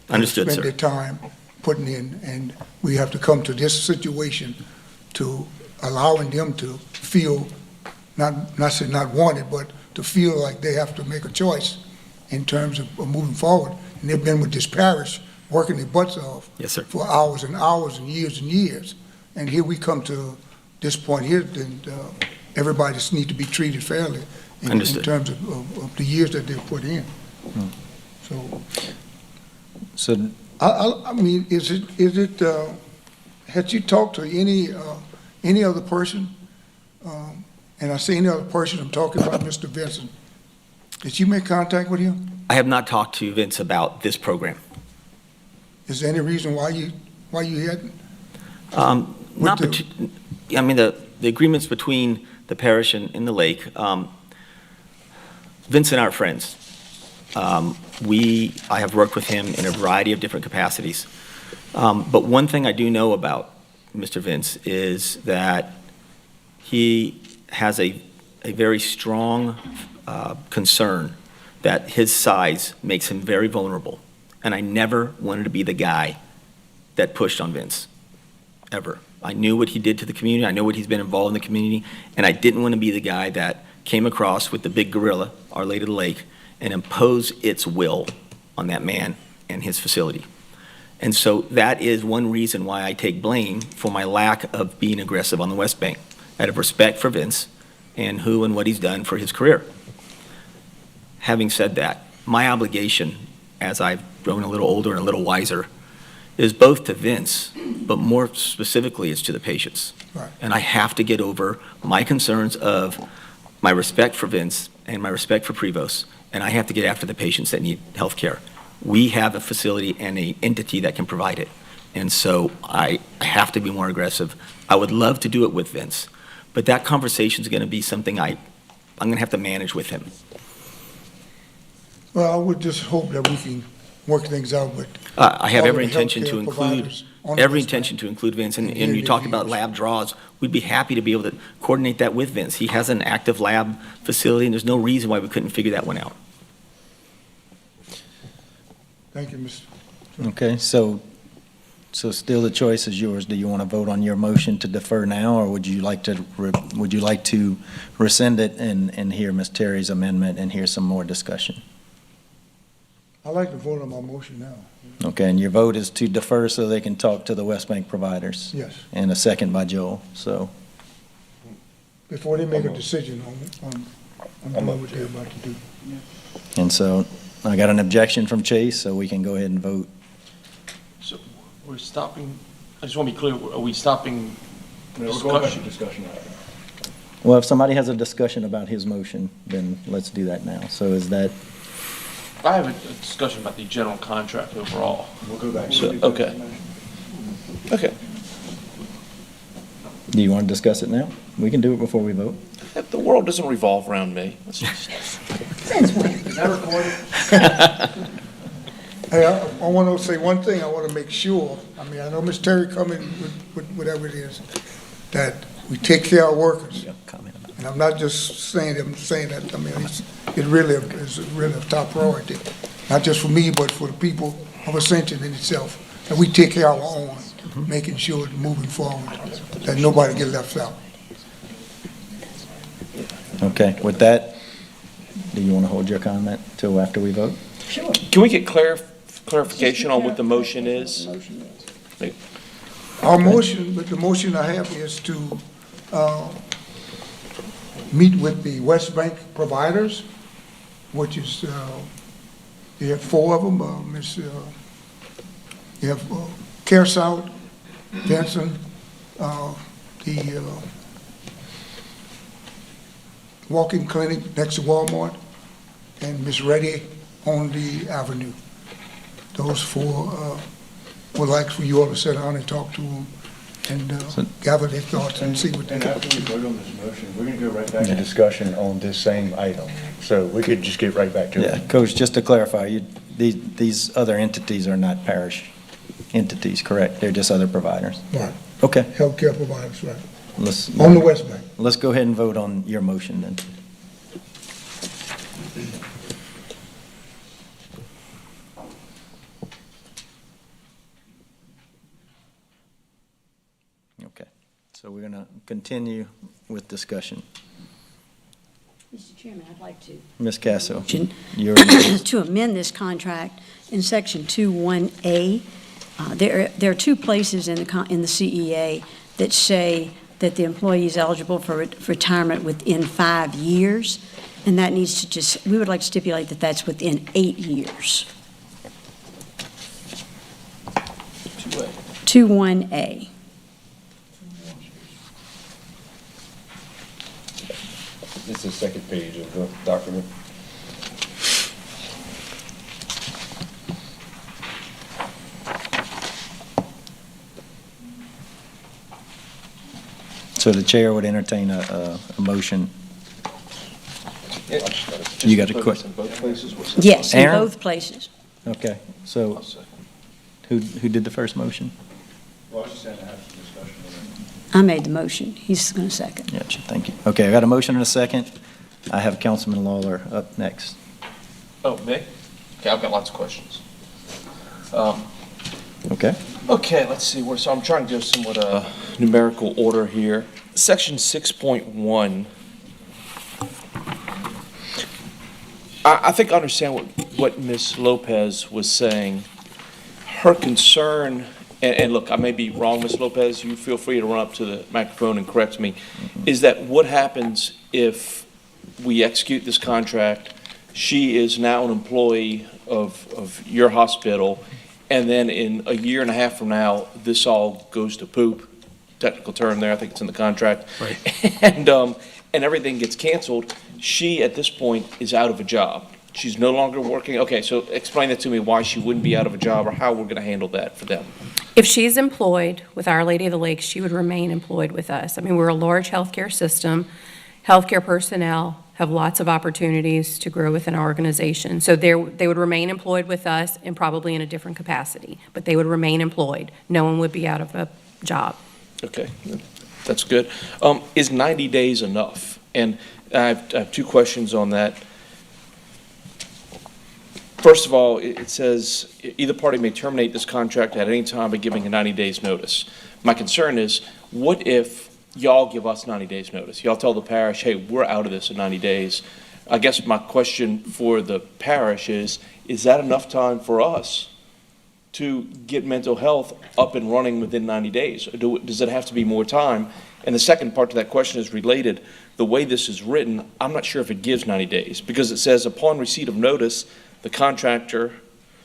Understood, Spend sir. their time putting in, and we have to come to this situation to allowing them to feel, not say not wanted, but to feel like they have to make a choice in terms of moving forward. And they've been with this parish, working their butts off. Yes, sir. For hours and hours and years. And here we come to this point here, and everybody just need to be treated fairly in Understood. terms of the years that they've put in. So, I mean, is it, had you talked to any other person? And I say any other person, I'm talking about Mr. Vincent. Did you make contact with him? I have not talked to Vince about this program. Is there any reason why you hadn't? Not, the- partic- I mean, the agreements between the parish and the lake, Vince and I are friends. I have worked with him in a variety of different capacities. But one thing I do know about Mr. Vince is that he has a very strong concern that his size makes him very vulnerable. And I never wanted to be the guy that pushed on Vince, ever. I knew what he did to the community. I know what he's been involved in the community. And I didn't want to be the guy that came across with the big gorilla, Our Lady of the Lake, and impose its will on that man and his facility. And so that is one reason why I take blame for my lack of being aggressive on the West Bank, out of respect for Vince and who and what he's done for his career. Having said that, my obligation, as I've grown a little older and a little wiser, is both to Vince, but more specifically, it's to the patients. Right. And I have to get over my concerns of my respect for Vince and my respect for Prevost, and I have to get after the patients that need health care. We have a facility and an entity that can provide it. And so I have to be more aggressive. I would love to do it with Vince, but that conversation is going to be something I'm going to have to manage with him. Well, I would just hope that we can work things out with. I have all every of the intention to healthcare include, providers on the every West Bank. intention to include Vince. And And you talked about reviews. lab draws. We'd be happy to be able to coordinate that with Vince. He has an active lab facility, and there's no reason why we couldn't figure that one out. Thank you, Mr. okay, so still the choice is yours. Do you want to vote on your motion to defer now, or would you like to rescind it and hear Ms. Terry's amendment and hear some more discussion? I'd like to vote on my motion now. Okay, and your vote is to defer so they can talk to the West Bank providers? Yes, And a second by Joel, so, before they make a decision on what they're about to do. and so I got an objection from Chase, so we can go ahead and vote. So we're stopping, I just want to be clear, are we stopping discussion? Well, if somebody has a discussion about his motion, then let's do that now. So is that, I have a discussion about the general contract overall. We'll go back. So, okay. Okay. do you want to discuss it now? We can do it before we vote. The world doesn't revolve around me. Let's just- Hey, I want to say one thing, I want to make sure, I mean, I know Ms. Terry coming with whatever it is, that we take care of workers. Comment about it. And I'm not just saying that, I mean, it really is really a top priority, not just for me, but for the people of Ascension in itself, that we take care of our own, making sure that moving forward, that nobody get left out. Okay, with that, do you want to hold your comment till after we vote? Can we get clarification on what the motion is? Our motion, but the motion I have is to meet with the West Bank providers, which is, you have 4 of them, you have CareSouth, Benson, the walk-in clinic next to Walmart, and Miss Reddy on the avenue. Those four, would like for you all to sit down and talk to them and gather their thoughts and see what they And can after we do. vote on this motion, we're going to go right back to discussion on this same item. So we could just get right back to Yeah, it. Coach, just to clarify, these other entities are not parish entities, correct? They're just other providers. Right, Okay, healthcare providers, right, let's, on the West Bank. let's go ahead and vote on your motion then. Okay, so we're going to continue with discussion. Mr. Chairman, I'd like to Ms. Casso, motion you're, to amend this contract in Section 2(1)A. There are two places in the CEA that say that the employee is eligible for retirement within 5 years, and that needs to just, we would like to stipulate that that's within 8 years. 2(1)A. It's the second page of the document. so the chair would entertain a motion. You got a question? Yes, in Aaron? both places. Okay, so who did the first motion? Well, I was just saying to have some discussion on it. I made the motion. He's going to second. Yeah, thank you. Okay, I got a motion and a second. I have Councilman Lawler up next. Oh, me? Okay, I've got lots of questions. Okay? Okay, let's see, so I'm trying to do somewhat a numerical order here. Section 6.1. I think I understand what Ms. Lopez was saying. Her concern, and look, I may be wrong, Ms. Lopez, you feel free to run up to the microphone and correct me, is that what happens if we execute this contract, she is now an employee of your hospital, and then in a year and a half from now, this all goes to poop, technical term there, I think it's in the contract. Right. And everything gets canceled, she, at this point, is out of a job. She's no longer working. Okay, so explain that to me, why she wouldn't be out of a job, or how we're going to handle that for them. If she's employed with Our Lady of the Lake, she would remain employed with us. I mean, we're a large healthcare system. Healthcare personnel have lots of opportunities to grow within our organization. So they would remain employed with us and probably in a different capacity, but they would remain employed. No one would be out of a job. Okay, that's good. Is 90 days enough? And I have two questions on that. First of all, it says either party may terminate this contract at any time by giving a 90 days notice. My concern is, what if y'all give us 90 days notice? Y'all tell the parish, hey, we're out of this in 90 days. I guess my question for the parish is that enough time for us to get mental health up and running within 90 days? Or does it have to be more time? And the second part to that question is related. The way this is written, I'm not sure if it gives 90 days, because it says upon receipt of notice, the contractor,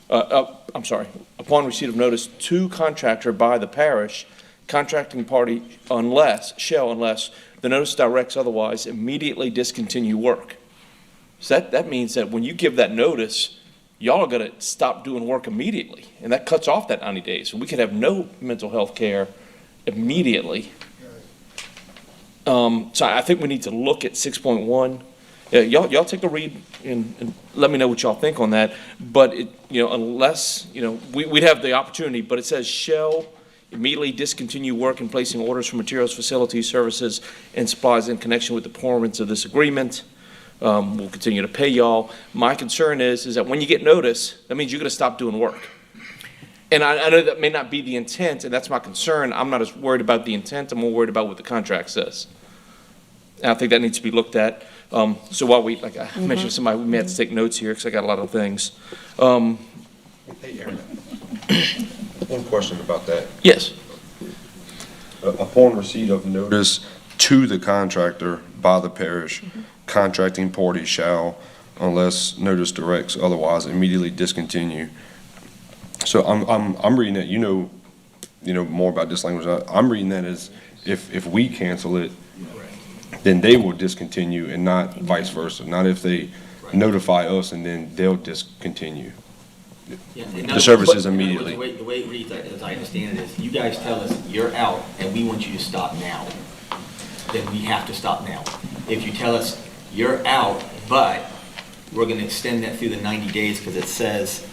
upon receipt of notice to contractor by the parish, contracting party unless the notice directs otherwise, immediately discontinue work. So that means that when you give that notice, y'all are going to stop doing work immediately, and that cuts off that 90 days. And we could have no mental health care immediately. So I think we need to look at 6.1. Y'all take a read and let me know what y'all think on that. But unless, we'd have the opportunity, but it says shall immediately discontinue work and placing orders for materials, facilities, services, and supplies in connection with the performance of this agreement. We'll continue to pay y'all. My concern is that when you get notice, that means you're going to stop doing work. And I know that may not be the intent, and that's my concern. I'm not as worried about the intent. I'm more worried about what the contract says. And I think that needs to be looked at. So while like I mentioned to somebody, we may have to take notes here because I got a lot of things. Hey, Aaron. One question about that. Yes. Upon receipt of notice to the contractor by the parish, contracting party shall, unless notice directs otherwise, immediately discontinue. So I'm reading that, you know more about this language. I'm reading that as if we cancel it, then they will discontinue and not vice versa. Not if they notify us and then they'll discontinue. The services immediately. The way it reads, as I understand it, is you guys tell us you're out and we want you to stop now, then we have to stop now. If you tell us you're out, but we're going to extend that through the 90 days because it says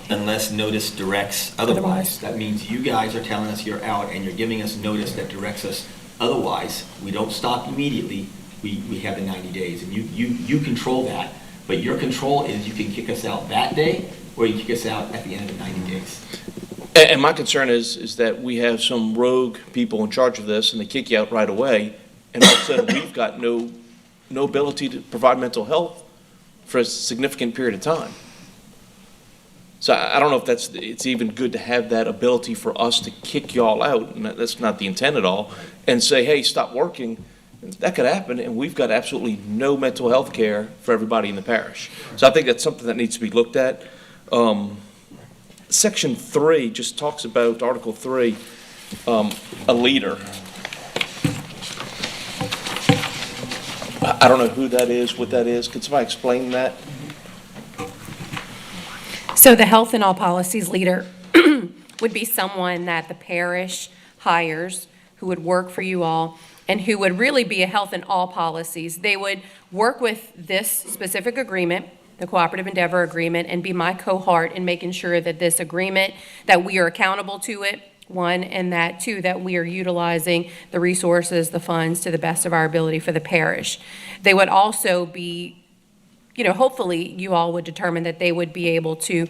unless notice directs otherwise, that means you guys are telling us you're out and you're giving us notice that directs us otherwise. We don't stop immediately. We have the 90 days, and you control that. But your control is you can kick us out that day, or you kick us out at the end of the 90 days. And my concern is that we have some rogue people in charge of this, and they kick you out right away, and all of a sudden, we've got no ability to provide mental health for a significant period of time. So I don't know if it's even good to have that ability for us to kick y'all out, and that's not the intent at all, and say, hey, stop working. That could happen, and we've got absolutely no mental health care for everybody in the parish. So I think that's something that needs to be looked at. Section 3 just talks about, Article 3, a leader. I don't know who that is, what that is. Could somebody explain that? So the health and all policies leader would be someone that the parish hires who would work for you all and who would really be a health and all policies. They would work with this specific agreement, the Cooperative Endeavor Agreement, and be my cohort in making sure that this agreement, that we are accountable to it, one, and that two, that we are utilizing the resources, the funds to the best of our ability for the parish. They would also be, hopefully you all would determine that they would be able to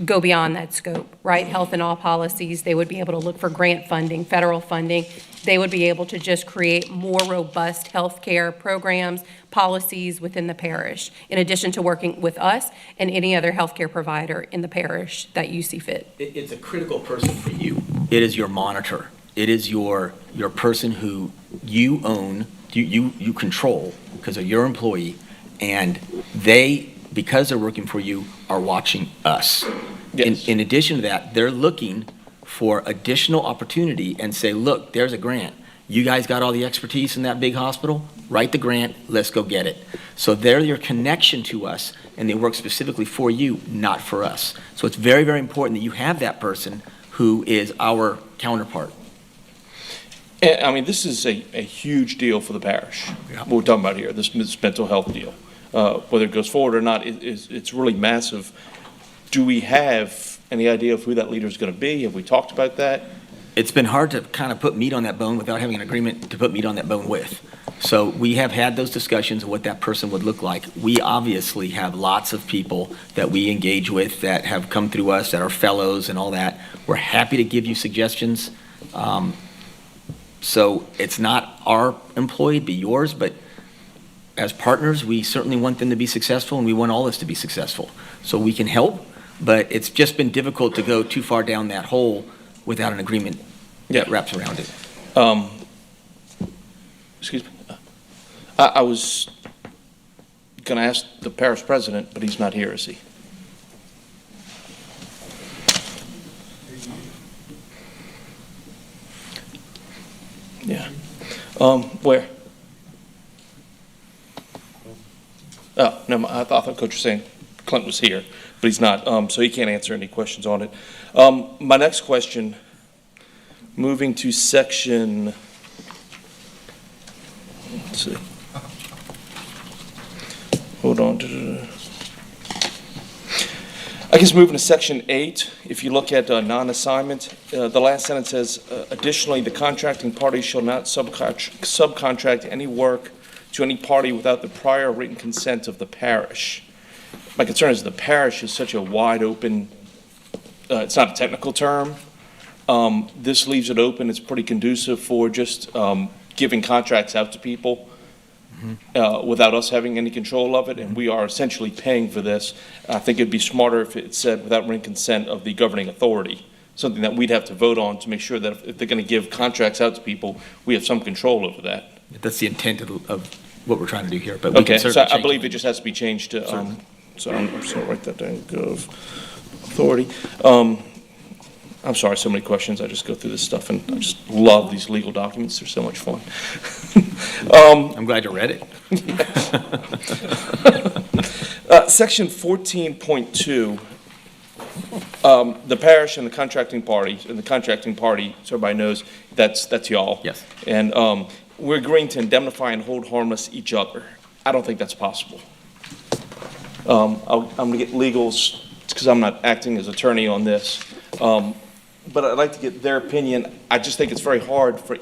go beyond that scope, right? Health and all policies, they would be able to look for grant funding, federal funding. They would be able to just create more robust healthcare programs, policies within the parish, in addition to working with us and any other healthcare provider in the parish that you see fit. It's a critical person for you. It is your monitor. It is your person who you own, you control because of your employee, and they, because they're working for you, are watching us. Yes. In addition to that, they're looking for additional opportunity and say, look, there's a grant. You guys got all the expertise in that big hospital? Write the grant, let's go get it. So they're your connection to us, and they work specifically for you, not for us. So it's very, very important that you have that person who is our counterpart. I mean, this is a huge deal for the parish, what we're talking about here, this mental health deal. Whether it goes forward or not, it's really massive. Do we have any idea of who that leader is going to be? Have we talked about that? It's been hard to kind of put meat on that bone without having an agreement to put meat on that bone with. So we have had those discussions of what that person would look like. We obviously have lots of people that we engage with that have come through us, that are fellows and all that. We're happy to give you suggestions. So it's not our employee, it'd be yours, but as partners, we certainly want them to be successful, and we want all this to be successful. So we can help, but it's just been difficult to go too far down that hole without an agreement that wraps around it. Excuse me. I was going to ask the parish president, but he's not here, is he? Yeah. Where? Oh, no, I thought Coach was saying Clint was here, but he's not, so he can't answer any questions on it. My next question, moving to section, let's see. Hold on. I guess moving to section 8, if you look at non-assignment, the last sentence says, additionally, the contracting party shall not subcontract any work to any party without the prior written consent of the parish. My concern is the parish is such a wide open, it's not a technical term. This leaves it open. It's pretty conducive for just giving contracts out to people without us having any control of it, and we are essentially paying for this. I think it'd be smarter if it said without written consent of the governing authority, something that we'd have to vote on to make sure that if they're going to give contracts out to people, we have some control over that. That's the intent of what we're trying to do here, but we Okay, can so certainly I change believe it. it just has to be changed to, so I'm just gonna write that down, gov authority. I'm sorry, so many questions. I just go through this stuff, and I just love these legal documents. They're so much fun. I'm glad you read it. Section 14.2, the parish and the contracting party, so everybody knows, that's y'all. Yes. And we're agreeing to indemnify and hold harmless each other. I don't think that's possible. I'm going to get legals, because I'm not acting as attorney on this. But I'd like to get their opinion. I just think it's very hard for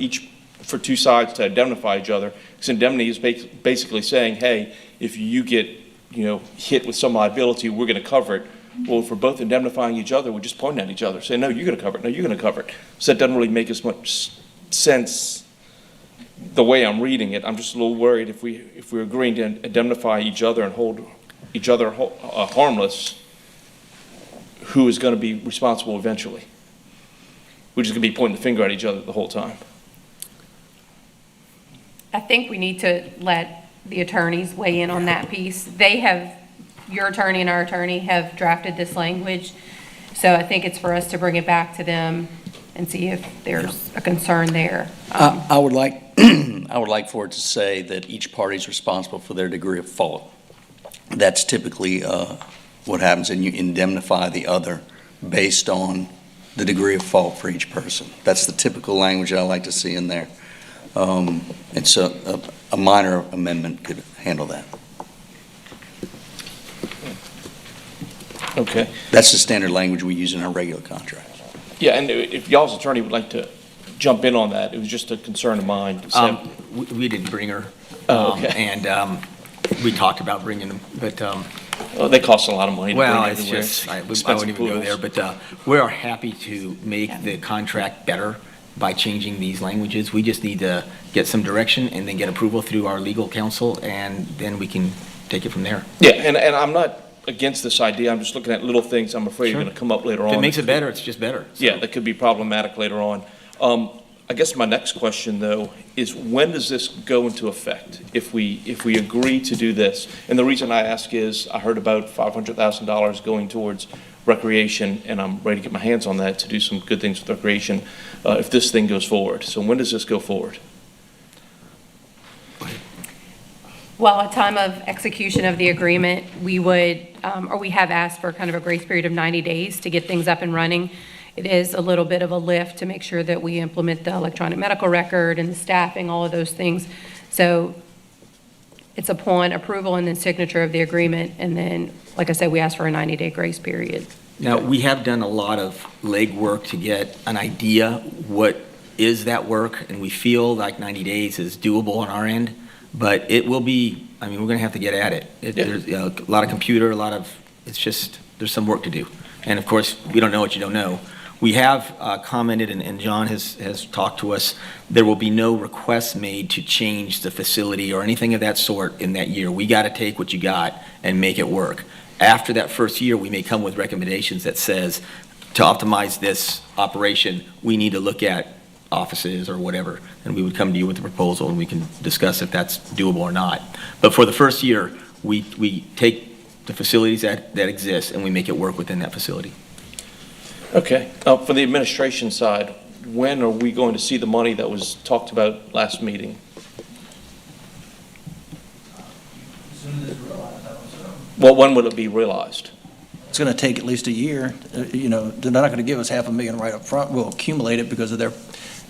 two sides to indemnify each other. Because indemnity is basically saying, hey, if you get, hit with some liability, we're going to cover it. Well, if we're both indemnifying each other, we're just pointing at each other, saying, no, you're going to cover it. No, you're going to cover it. So that doesn't really make as much sense the way I'm reading it. I'm just a little worried if we're agreeing to indemnify each other and hold each other harmless, who is going to be responsible eventually? We're just going to be pointing the finger at each other the whole time. I think we need to let the attorneys weigh in on that piece. Your attorney and our attorney have drafted this language, so I think it's for us to bring it back to them and see if there's a concern there. I would like, I would like for it to say that each party is responsible for their degree of fault. That's typically what happens, and you indemnify the other based on the degree of fault for each person. That's the typical language I like to see in there. And so a minor amendment could handle that. Okay. That's the standard language we use in our regular contracts. Yeah, and if y'all's attorney would like to jump in on that, it was just a concern of mine. We didn't bring her. Oh, okay. And we talked about bringing them, but they cost a lot of money to bring it's everywhere. just, I Expensive wouldn't even go there, pools. but we are happy to make the contract better by changing these languages. We just need to get some direction and then get approval through our legal counsel, and then we can take it from there. Yeah, and I'm not against this idea. I'm just looking at little things I'm afraid are going to come up later on. If it makes it better, it's just better. So. Yeah, that could be problematic later on. I guess my next question, though, is when does this go into effect if we agree to do this? And the reason I ask is I heard about $500,000 going towards recreation, and I'm ready to get my hands on that to do some good things with recreation if this thing goes forward. So when does this go forward? Well, at time of execution of the agreement, we would, or we have asked for kind of a grace period of 90 days to get things up and running. It is a little bit of a lift to make sure that we implement the electronic medical record and the staffing, all of those things. So it's upon approval and then signature of the agreement, and then, like I said, we ask for a 90-day grace period. Now, we have done a lot of legwork to get an idea what is that work, and we feel like 90 days is doable on our end, but it will be, we're going to have to get at it. There's a lot of computer, it's just, there's some work to do. And of course, we don't know what you don't know. We have commented, and John has talked to us, there will be no requests made to change the facility or anything of that sort in that year. We got to take what you got and make it work. After that first year, we may come with recommendations that says, to optimize this operation, we need to look at offices or whatever, and we would come to you with a proposal, and we can discuss if that's doable or not. But for the first year, we take the facilities that exist, and we make it work within that facility. Okay. For the administration side, when are we going to see the money that was talked about last meeting? Well, when will it be realized? It's going to take at least a year. They're not going to give us $500,000 right up front. We'll accumulate it because of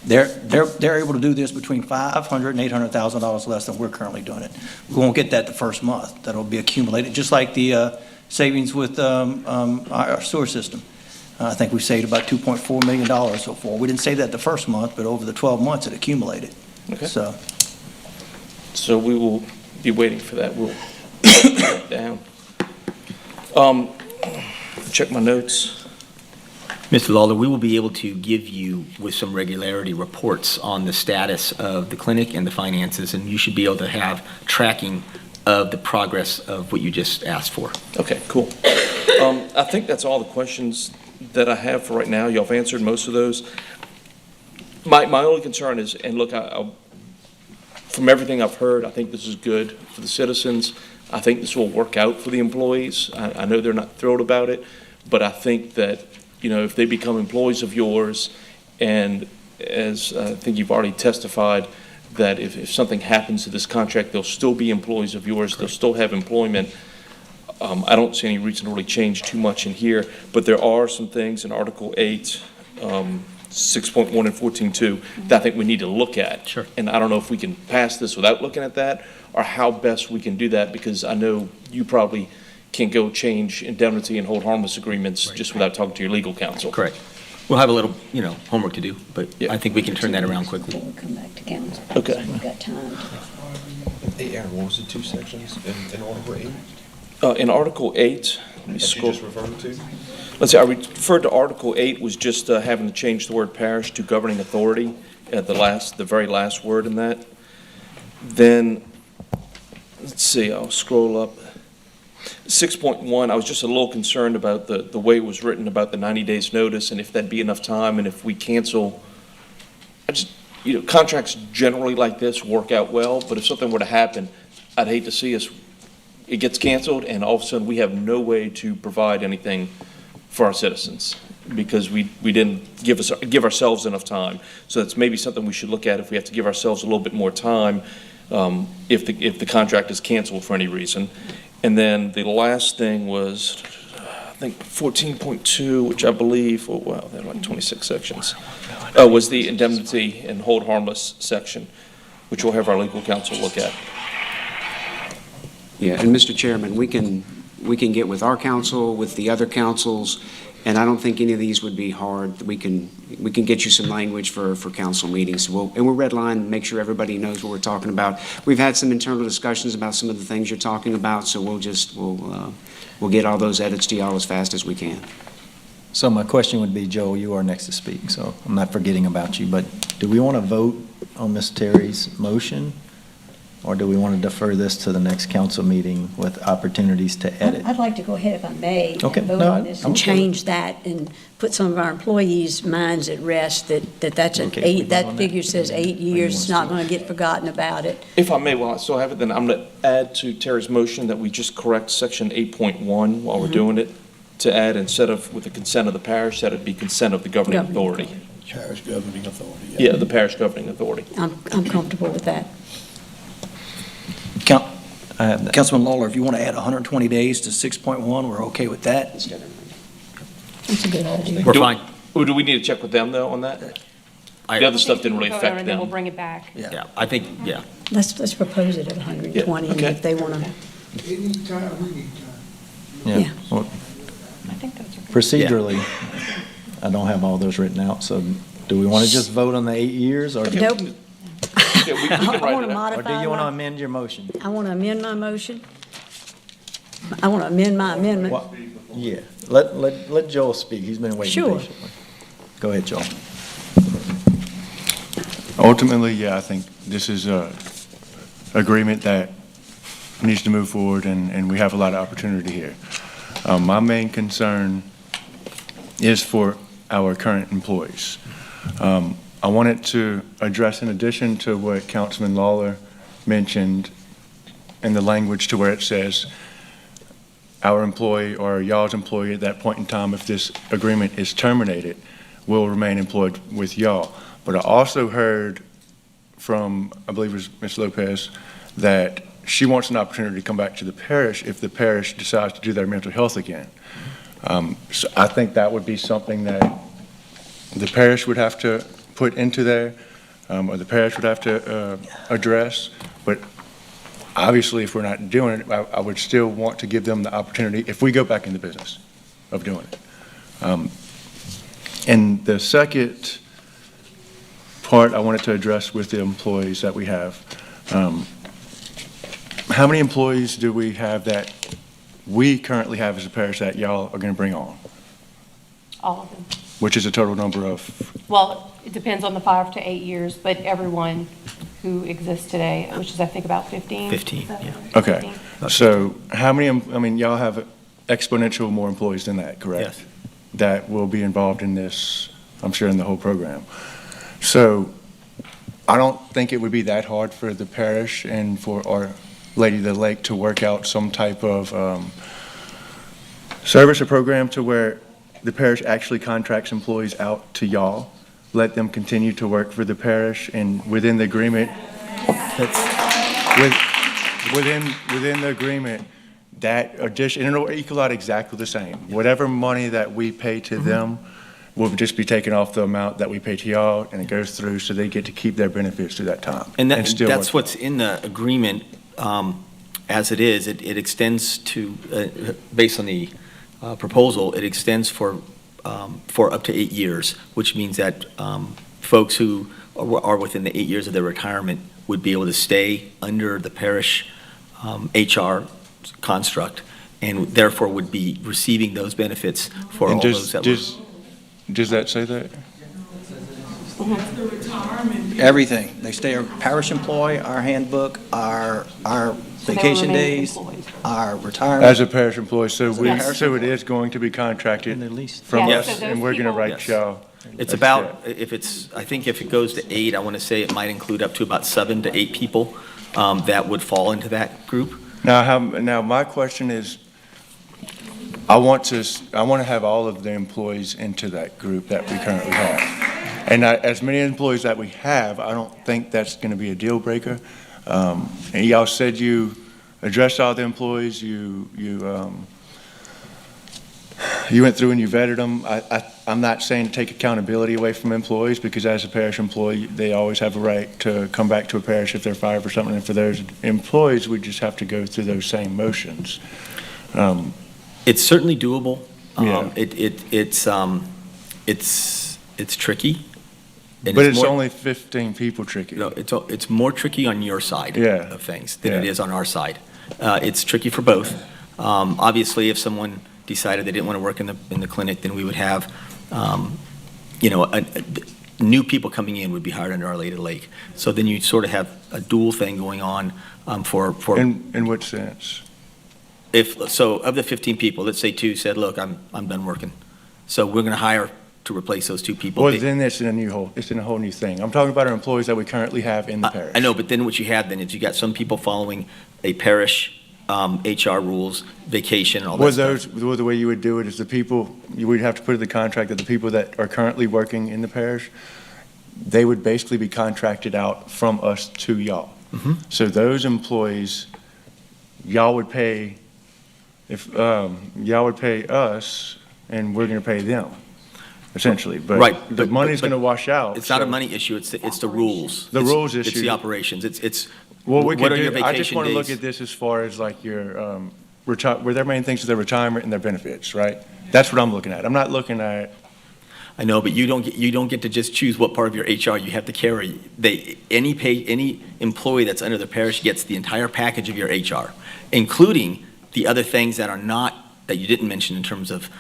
they're able to do this between $500,000 and $800,000 less than we're currently doing it. We won't get that the first month. That'll be accumulated, just like the savings with our sewer system. I think we saved about $2.4 million so far. We didn't save that the first month, but over the 12 months it accumulated. Okay. So we will be waiting for that. We'll write that down. Check my notes. Mr. Lawler, we will be able to give you, with some regularity, reports on the status of the clinic and the finances, and you should be able to have tracking of the progress of what you just asked for. Okay, cool. I think that's all the questions that I have for right now. Y'all have answered most of those. My only concern is, and look, from everything I've heard, I think this is good for the citizens. I think this will work out for the employees. I know they're not thrilled about it, but I think that you know, if they become employees of yours, and as I think you've already testified, that if something happens to this contract, they'll still be employees of yours, they'll still have employment. I don't see any reason to really change too much in here, but there are some things in Article 8, 6.1 and 14.2 that I think we need to look at. Sure. And I don't know if we can pass this without looking at that, or how best we can do that, because I know you probably can't go change indemnity and hold harmless agreements just without talking to your legal counsel. Correct. We'll have a little, homework to do, but Yeah. I think we can turn that around quickly. We'll come back to council. Okay. So we've got time. Hey, Aaron, what was the two sections in Article 8 In Article 8, let me that you scroll. just referred to? Let's see, I referred to Article 8 was just having to change the word parish to governing authority at the very last word in that. Then, let's see, I'll scroll up. 6.1, I was just a little concerned about the way it was written about the 90 days notice, and if that'd be enough time, and if we cancel. Contracts generally like this work out well, but if something were to happen, I'd hate to see it gets canceled, and all of a sudden, we have no way to provide anything for our citizens, because we didn't give ourselves enough time. So that's maybe something we should look at, if we have to give ourselves a little bit more time, if the contract is canceled for any reason. And then the last thing was, I think 14.2, which I believe, oh wow, there are like 26 sections, was the indemnity and hold harmless section, which we'll have our legal counsel look at. Yeah, and Mr. Chairman, we can get with our council, with the other councils, and I don't think any of these would be hard. We can get you some language for council meetings. We'll redline, make sure everybody knows what we're talking about. We've had some internal discussions about some of the things you're talking about, so we'll get all those edits to y'all as fast as we can. So my question would be, Joel, you are next to speak, so I'm not forgetting about you, but do we want to vote on Ms. Terry's motion? Or do we want to defer this to the next council meeting with opportunities to edit? I'd like to go ahead, if I may, Okay. and vote No, on this I'm and okay. change that and put some of our employees' minds at rest that's an Okay, we vote on that that? figure says 8 years, it's not going to get forgotten about it. If I may, while I still have it, then I'm going to add to Terry's motion that we just correct section 8.1 while we're doing it, to add, instead of with the consent of the parish, that it be consent of the governing authority. Parish governing authority. Yeah, the parish governing authority. I'm comfortable with that. I have that. Councilman Lawler, if you want to add 120 days to 6.1, we're okay with that. That's a good idea. We're fine. Or do we need to check with them, though, on that? The other stuff didn't really Vote on it, affect and then we'll them. bring it back. Yeah, I think, yeah. Let's propose it at 120, and okay. if they want to, They need time, we need time. Yeah. Well, I think those are good. procedurally, I don't have all those written out, so do we want to just vote on the 8 years? Or nope. Yeah, we can I write want it to out. Or do modify you want to my, amend your motion? I want to amend my motion. I want to amend my amendment. What- Yeah, let Joel speak, he's been waiting Sure. patiently. Go ahead, Joel. Ultimately, yeah, I think this is a agreement that needs to move forward, and we have a lot of opportunity here. My main concern is for our current employees. I wanted to address, in addition to what Councilman Lawler mentioned, in the language to where it says, our employee or y'all's employee at that point in time, if this agreement is terminated, will remain employed with y'all. But I also heard from, I believe it was Ms. Lopez, that she wants an opportunity to come back to the parish if the parish decides to do their mental health again. So I think that would be something that the parish would have to put into there, or the parish would have to address. But obviously, if we're not doing it, I would still want to give them the opportunity, if we go back in the business of doing it. And the second part I wanted to address with the employees that we have. How many employees do we have that we currently have as a parish that y'all are going to bring on? All of them. Which is a total number of, Well, it depends on the 5 to 8 years, but everyone who exists today, which is, I think, about 15. 15, yeah. okay. So how many, I mean, y'all have exponential more employees than that, correct? Yes. That will be involved in this, I'm sure, in the whole program. So I don't think it would be that hard for the parish and for Our Lady of the Lake to work out some type of service or program to where the parish actually contracts employees out to y'all, let them continue to work for the parish, and within the agreement, within the agreement, that addition, and it'll equal out exactly the same. Whatever money that we pay to them will just be taken off the amount that we pay to y'all, and it goes through, so they get to keep their benefits through that time. And still that's work. what's in the agreement as it is. It extends to, based on the proposal, it extends for up to 8 years, which means that folks who are within the 8 years of their retirement would be able to stay under the parish HR construct, and therefore would be receiving those benefits for all those that were. Does that say that? Everything. They stay a parish employee, our handbook, our vacation days, our retirement. As a parish employee, so Yes. so it is going to be contracted from Yes. us, So and we're going to write Yes. y'all. It's about, I think if it goes to 8, I want to say it might include up to about 7 to 8 people that would fall into that group. Now, my question is, I want to have all of the employees into that group that we currently have. And as many employees that we have, I don't think that's going to be a deal breaker. And y'all said you addressed all the employees, you went through and you vetted them. I'm not saying to take accountability away from employees, because as a parish employee, they always have a right to come back to a parish if they're fired for something. And for those employees, we just have to go through those same motions. It's certainly doable. Yeah. It's tricky. And But it's more- only 15 people tricky. No, it's more tricky on your side Yeah. of things than it Yeah. is on our side. It's tricky for both. Obviously, if someone decided they didn't want to work in the clinic, then we would have, new people coming in would be hired under Our Lady of the Lake. So then you sort of have a dual thing going on for. In what sense? So of the 15 people, let's say 2 said, look, I'm done working. So we're going to hire to replace those 2 people. Well, then it's in a whole new thing. I'm talking about our employees that we currently have in the parish. I know, but then what you have then is you got some people following a parish HR rules, vacation, and all that stuff. The way you would do it is the people, you would have to put in the contract that the people that are currently working in the parish, they would basically be contracted out from us to y'all. Mhm. So those employees, y'all would pay, y'all would pay us, and we're going to pay them, essentially. But Right, the money's going to wash out. It's not a so- money issue, it's the rules. The rules issue. It's the operations, it's Well, we what could are your do, I just vacation want to look days? at this as far as like your, where their main things is their retirement and their benefits, right? That's what I'm looking at. I'm not looking at, I know, but you don't get to just choose what part of your HR you have to carry. Any employee that's under the parish gets the entire package of your HR, including the other things that are not, that you didn't mention in terms of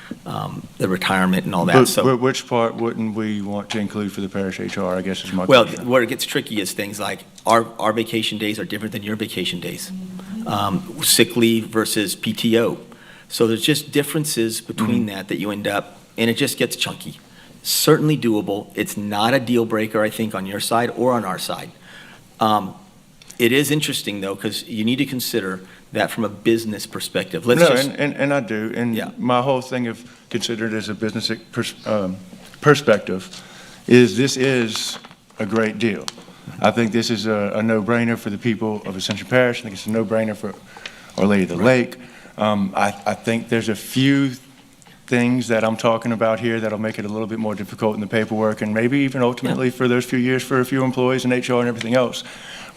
the retirement and all that. but which part wouldn't we want to include for the parish HR, I guess is my Well, question. where it gets tricky is things like our vacation days are different than your vacation days. Sick leave versus PTO. So there's just differences between that you end up, and it just gets chunky. Certainly doable. It's not a deal breaker, I think, on your side or on our side. It is interesting, though, because you need to consider that from a business perspective. No, and I do, and Yeah. my whole thing of considered as a business perspective is this is a great deal. I think this is a no-brainer for the people of Ascension Parish. I think it's a no-brainer for Our Lady of the Lake. I think there's a few things that I'm talking about here that'll make it a little bit more difficult in the paperwork, and maybe even ultimately for those few years for a few employees and HR and everything else.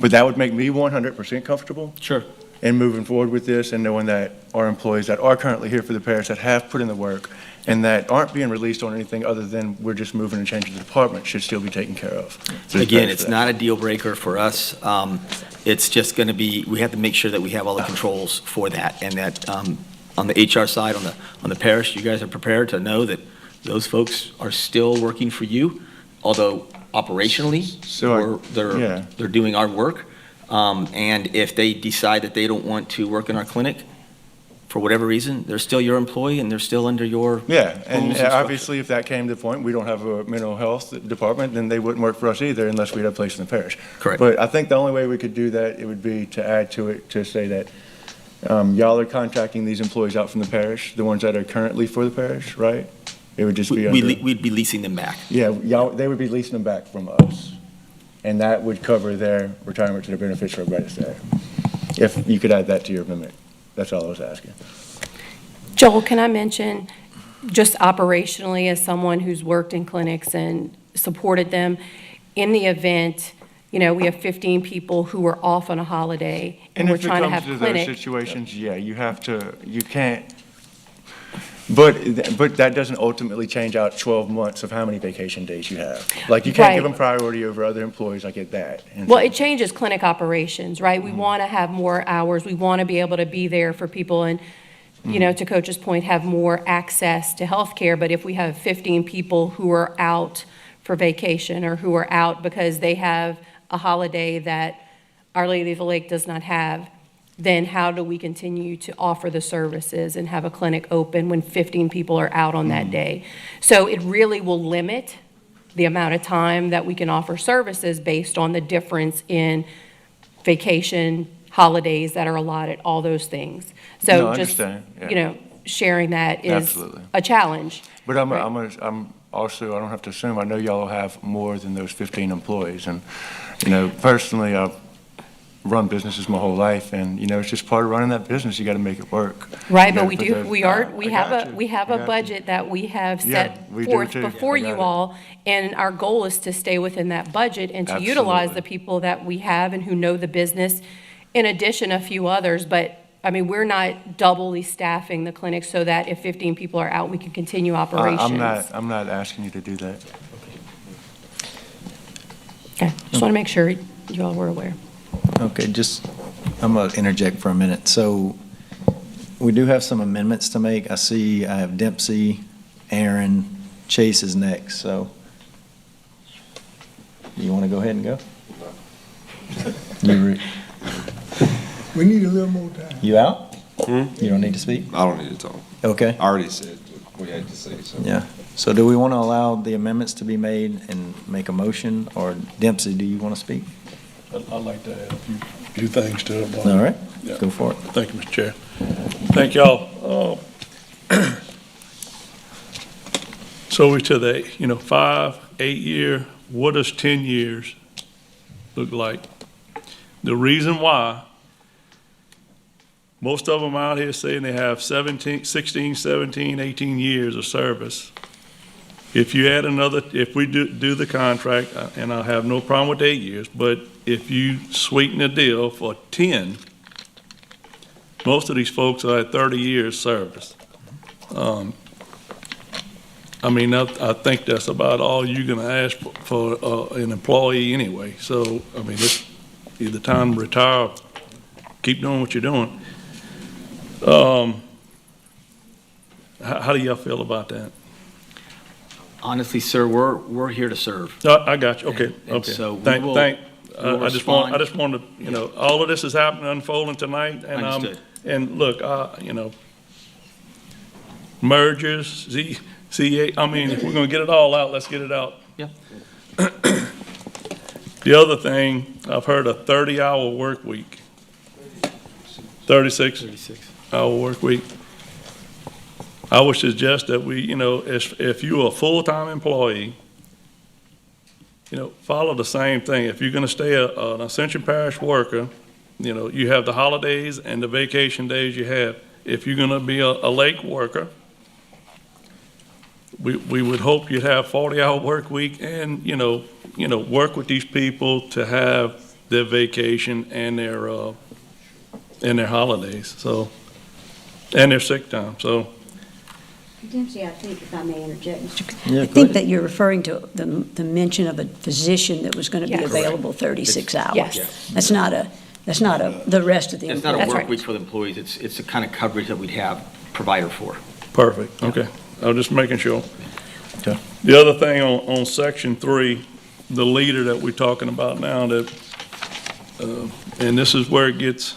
But that would make me 100% comfortable. Sure. In moving forward with this, and knowing that our employees that are currently here for the parish, that have put in the work, and that aren't being released on anything other than we're just moving and changing the department, should still be taken care of. So Again, thanks it's for that. not a deal breaker for us. It's just going to be, we have to make sure that we have all the controls for that, and that on the HR side, on the parish, you guys are prepared to know that those folks are still working for you, although operationally, they're doing our work. And if they decide that they don't want to work in our clinic, for whatever reason, they're still your employee and they're still under your Yeah, rules and structure. obviously, if that came to the point, we don't have a mental health department, then they wouldn't work for us either unless we had a place in the parish. Correct. But I think the only way we could do that, it would be to add to it, to say that y'all are contracting these employees out from the parish, the ones that are currently for the parish, right? It would just be under. We'd be leasing them back. Yeah, they would be leasing them back from us, and that would cover their retirement to the benefits for everybody that's there. If you could add that to your amendment, that's all I was asking. Joel, can I mention, just operationally, as someone who's worked in clinics and supported them, in the event, we have 15 people who are off on a holiday, and we're trying to have If it comes clinic. to those situations, yeah, you can't, but that doesn't ultimately change out 12 months of how many vacation days you have. Like, you can't give them Right. priority over other employees, I get that. And Well, so- it changes clinic operations, right? We want to have more hours. We want to be able to be there for people and, to Coach's point, have more access to healthcare. But if we have 15 people who are out for vacation or who are out because they have a holiday that Our Lady of the Lake does not have, then how do we continue to offer the services and have a clinic open when 15 people are out on that day? So it really will limit the amount of time that we can offer services based on the difference in vacation, holidays that are allotted, all those things. No, So I just, understand, yeah. sharing that is Absolutely. a challenge. But I'm also, I don't have to assume, I know y'all have more than those 15 employees. And, personally, I've run businesses my whole life, and, it's just part of running that business. You got to make it work. Right, You but gotta we put do, those- we I have got a, you. we have I a got you. budget that we have Yeah, set we do forth too. before I got you it. all, and our goal is to stay within that budget and to utilize the people that we have and who know the business, in addition, a few others, but, we're not doubly staffing the clinic so that if 15 people are out, we can continue operations. I'm not asking you to do that. Okay, just want to make sure you all were aware. Okay, I'm going to interject for a minute. So we do have some amendments to make. I see I have Dempsey, Aaron, Chase is next, so you want to go ahead and go? We need a little more time. You out? You don't need to speak? I don't need to talk. Okay. I already said what we had to say, so. Yeah. So do we want to allow the amendments to be made and make a motion, or Dempsey, do you want to speak? I'd like to add a few things to it. Bob. All right, Yeah. go for it. Thank you, Mr. Chair. Thank y'all. So we to the, 5, 8 year, what does 10 years look like? The reason why, most of them out here saying they have 16, 17, 18 years of service. If you add if we do the contract, and I have no problem with 8 years, but if you sweeten the deal for 10, most of these folks are at 30 years service. I think that's about all you're gonna ask for an employee anyway. So, it's either time to retire, or keep doing what you're doing. How do y'all feel about that? Honestly, sir, we're here to serve. I got you, okay, And okay. so we Thank, will- thank, we'll I just respond. wanted, all of this is happening, unfolding tonight, and Understood. and look, mergers, CA, if we're gonna get it all out, let's get it out. Yeah. The other thing, I've heard a 30-hour work week. 36-hour work week. I would suggest that we, if you're a full-time employee, follow the same thing. If you're gonna stay an Ascension Parish worker, you have the holidays and the vacation days you have. If you're gonna be a lake worker, we would hope you'd have 40-hour work week and, work with these people to have their vacation and their holidays, so, and their sick time, so. Dempsey, I think, if I may interject, Yeah, I go think ahead. that you're referring to the mention of a physician that was going to be Yes. available 36 hours. Yes. That's not the rest of the It's not a employees. work week for the employees, it's the kind of coverage that we'd have provider for. Perfect, okay. I was just making sure. Okay. The other thing on section 3, the leader that we're talking about now, that, and this is where it gets,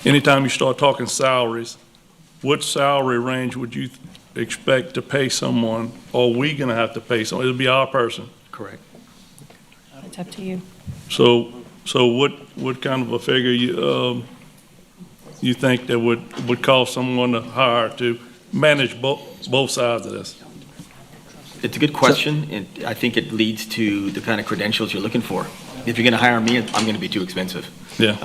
anytime you start talking salaries, what salary range would you expect to pay someone, or are we gonna have to pay someone? It'll be our person. Correct. It's up to you. So what kind of a figure you think that would cause someone to hire to manage both sides of this? It's a good question, and I think it leads to the kind of credentials you're looking for. If you're going to hire me, I'm going to be too expensive. Yeah.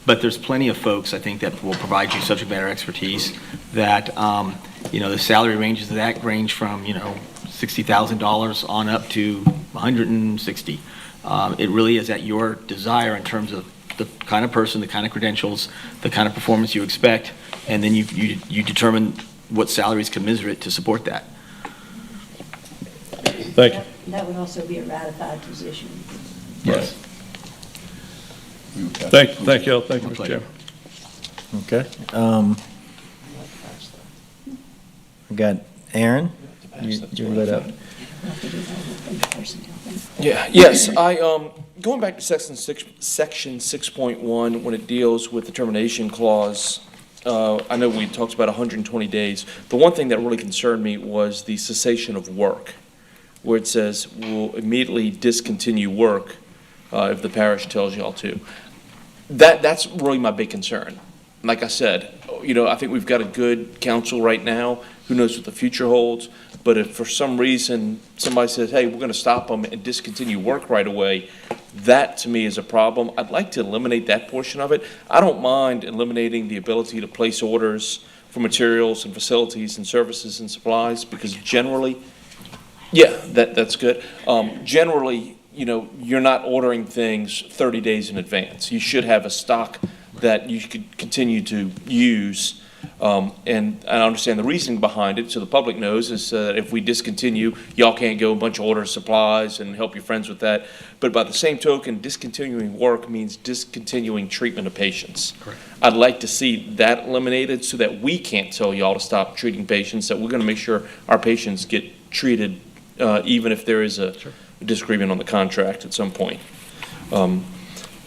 But there's plenty of folks, I think, that will provide you subject matter expertise that, the salary ranges of that range from, $60,000 on up to $160. It really is at your desire in terms of the kind of person, the kind of credentials, the kind of performance you expect, and then you determine what salary is commensurate to support that. Thank you. That would also be a ratified position. Yes. Thank you, My Mr. pleasure. Chairman. Okay. We got Aaron. You're lit up. Yeah, yes, going back to section 6.1, when it deals with the termination clause, I know we talked about 120 days. The one thing that really concerned me was the cessation of work, where it says we'll immediately discontinue work if the parish tells y'all to. That's really my big concern. Like I said, I think we've got a good council right now. Who knows what the future holds? But if for some reason somebody says, hey, we're going to stop them and discontinue work right away, that to me is a problem. I'd like to eliminate that portion of it. I don't mind eliminating the ability to place orders for materials and facilities and services and supplies, because generally, yeah, that's good. Generally, you're not ordering things 30 days in advance. You should have a stock that you could continue to use. And I understand the reasoning behind it, so the public knows, is that if we discontinue, y'all can't go a bunch of order supplies and help your friends with that. But by the same token, discontinuing work means discontinuing treatment of patients. Correct. I'd like to see that eliminated so that we can't tell y'all to stop treating patients, that we're going to make sure our patients get treated even if there is a disagreement on the contract at some point.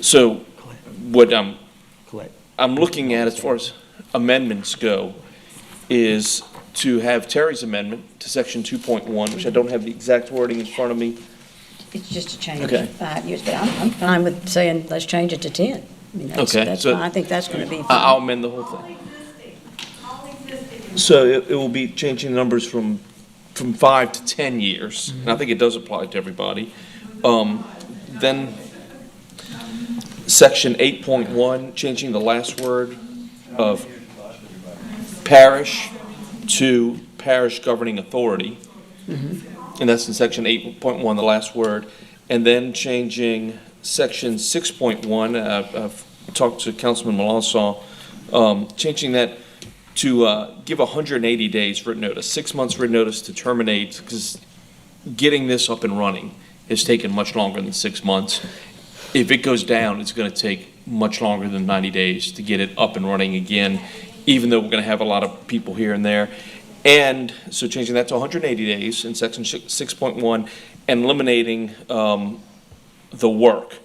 So what I'm looking at as far as amendments go is to have Terry's amendment to section 2.1, which I don't have the exact wording in front of me. It's just a change Okay. of 5 years, but I'm fine with saying, let's change it to 10. I mean, that's Okay, fine. so I think that's going to be I'll fine. amend the whole thing. So it will be changing numbers from 5 to 10 years, and I think it does apply to everybody. Then section 8.1, changing the last word of parish to parish governing authority. And that's in section 8.1, the last word. And then changing section 6.1, I've talked to Councilman Melanson, changing that to give 180 days written notice, 6 months written notice to terminate, because getting this up and running has taken much longer than 6 months. If it goes down, it's going to take much longer than 90 days to get it up and running again, even though we're going to have a lot of people here and there. And so changing that to 180 days in section 6.1 and eliminating the work.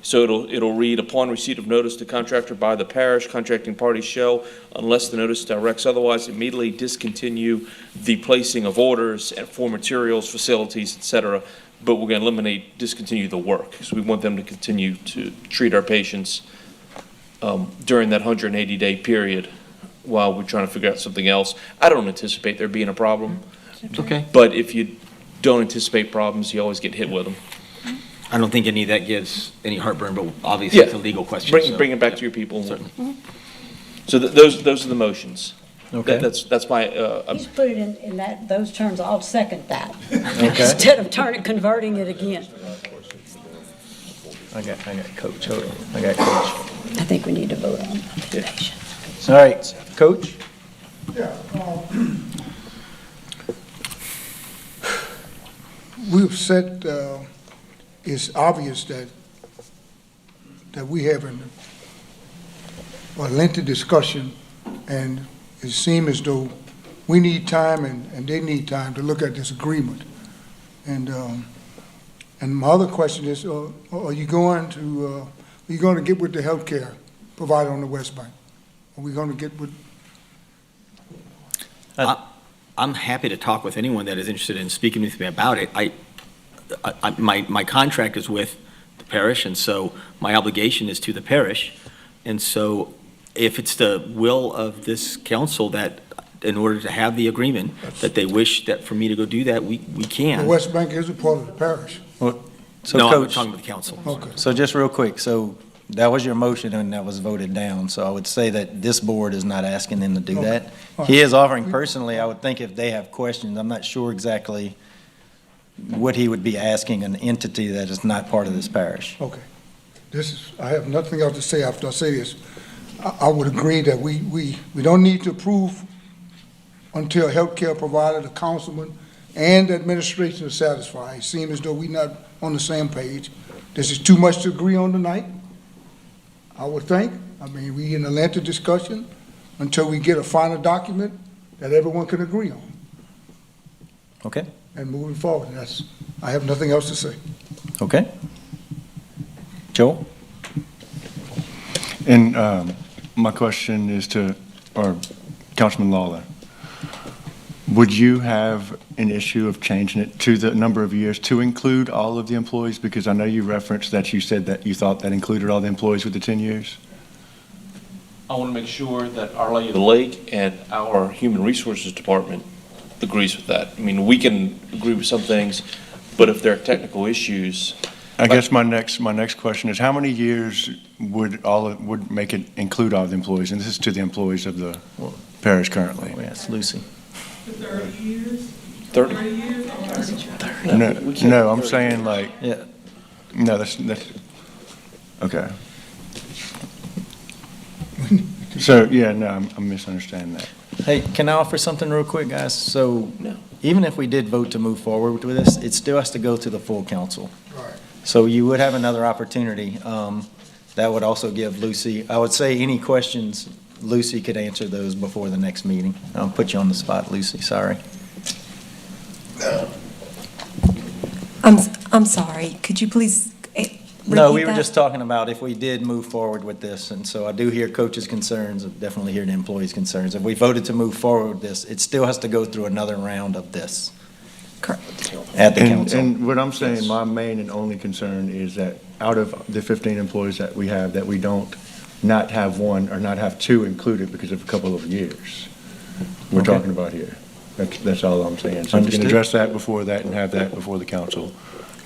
So it'll read, upon receipt of notice to contractor by the parish, contracting party shall, unless the notice directs otherwise, immediately discontinue the placing of orders for materials, facilities, et cetera. But we're going to eliminate, discontinue the work, because we want them to continue to treat our patients during that 180-day period while we're trying to figure out something else. I don't anticipate there being a problem. Okay. But if you don't anticipate problems, you always get hit with them. I don't think any of that gives any heartburn, but obviously it's a legal question. Bring it back to your people. Certainly. So those are the motions. Okay. That's my, Just put it in those terms, I'll second that. Okay. Instead of converting it again. I got Coach. Hold on. I got Coach. I think we need to vote on occupation. All right, Coach? We've said, it's obvious that we have a lengthy discussion, and it seems as though we need time and they need time to look at this agreement. And my other question is, are you going to get with the healthcare provider on the West Bank? Are we going to get with? I'm happy to talk with anyone that is interested in speaking with me about it. My contract is with the parish, and so my obligation is to the parish. And so if it's the will of this council that in order to have the agreement, that they wish that for me to go do that, we The can. West Bank is a part of the parish. So No, I'm Coach, talking about the council. Okay. so just real quick, so that was your motion and that was voted down. So I would say that this board is not asking them to do Okay. that. All He right. is offering personally, I would think if they have questions, I'm not sure exactly what he would be asking an entity that is not part of this parish. Okay. I have nothing else to say after I say this. I would agree that we don't need to approve until a healthcare provider, the councilman, and the administration are satisfied. It seems as though we're not on the same page. This is too much to agree on tonight, I would think. I mean, we in a lengthy discussion until we get a final document that everyone can agree on. Okay? And moving forward, I have nothing else to say. Okay? Joel? And my question is Councilman Lawler. Would you have an issue of changing it to the number of years to include all of the employees? Because I know you referenced that you said that you thought that included all the employees with the 10 years. I want to make sure that Our Lady of the Lake and our Human Resources Department agrees with that. I mean, we can agree with some things, but if there are technical issues. I guess my next question is, how many years would make it include all the employees? And this is to the employees of the parish currently. Yes, Lucy. 30 years? 30. 30 years? No, I'm saying like, Yeah. no, that's, okay. So, yeah, no, I'm misunderstanding that. Hey, can I offer something real quick, guys? So even if we did vote to move forward with this, it still has to go to the full council. Right. So you would have another opportunity. That would also give Lucy, I would say any questions, Lucy could answer those before the next meeting. I'll put you on the spot, Lucy, sorry. I'm sorry, could you please No, we repeat were that? just talking about if we did move forward with this, and so I do hear coaches' concerns, I definitely hear the employees' concerns. If we voted to move forward with this, it still has to go through another round of this. Correct. At the council. And what I'm saying, my main and only concern is that out of the 15 employees that we have, that we don't not have one or not have two included because of a couple of years. We're Okay. talking about here. That's all I'm saying. So we Understood. can address that before that and have that before the council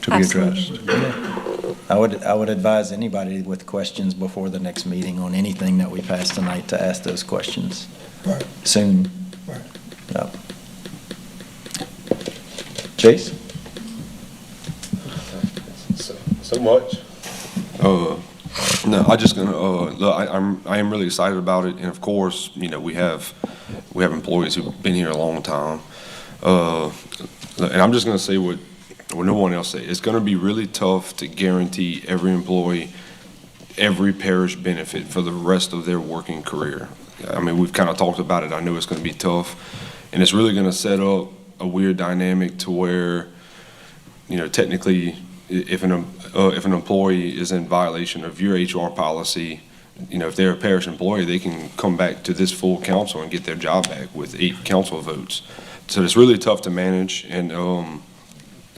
to be Absolutely. addressed. I would advise anybody with questions before the next meeting on anything that we pass tonight to ask those questions Right. soon. Right. Yep. Chase? So much. No, I just gonna, look, I am really excited about it, and of course, you know, we have employees who've been here a long time. And I'm just gonna say what no one else say. It's gonna be really tough to guarantee every employee every parish benefit for the rest of their working career. I mean, we've kind of talked about it. I know it's gonna be tough, and it's really gonna set up a weird dynamic to where, you know, technically, if an employee is in violation of your HR policy, you know, if they're a parish employee, they can come back to this full council and get their job back with 8 council votes. So it's really tough to manage. And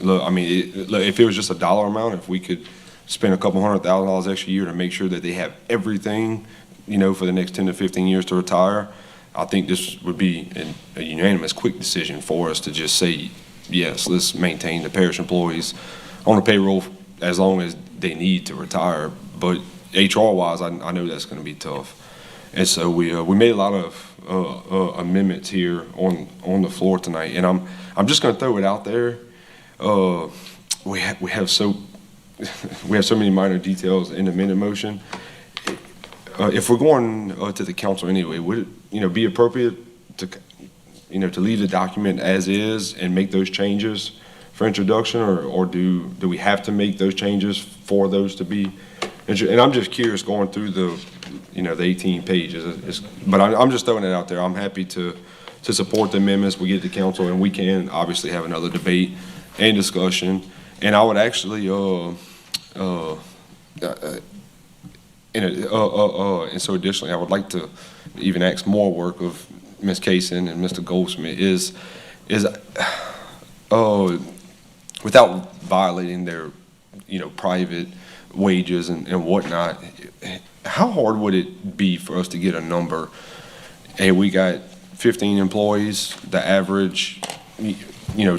look, I mean, if it was just a dollar amount, if we could spend a couple $100,000 extra a year to make sure that they have everything, you know, for the next 10 to 15 years to retire, I think this would be a unanimous, quick decision for us to just say, yes, let's maintain the parish employees on the payroll as long as they need to retire. But HR-wise, I know that's going to be tough. And so we made a lot of amendments here on the floor tonight. And I'm just going to throw it out there. We have so many minor details in the amendment motion. If we're going to the council anyway, would it, you know, be appropriate to, you know, to leave the document as is and make those changes for introduction, or do we have to make those changes for those to be? And I'm just curious going through the, you know, the 18 pages. But I'm just throwing it out there. I'm happy to support the amendments. We get to council, and we can obviously have another debate and discussion. And I would actually, and so additionally, I would like to even ask more work of Ms. Kaysen and Mr. Goldsmith is without violating their, you know, private wages and whatnot, how hard would it be for us to get a number? Hey, we got 15 employees, the average,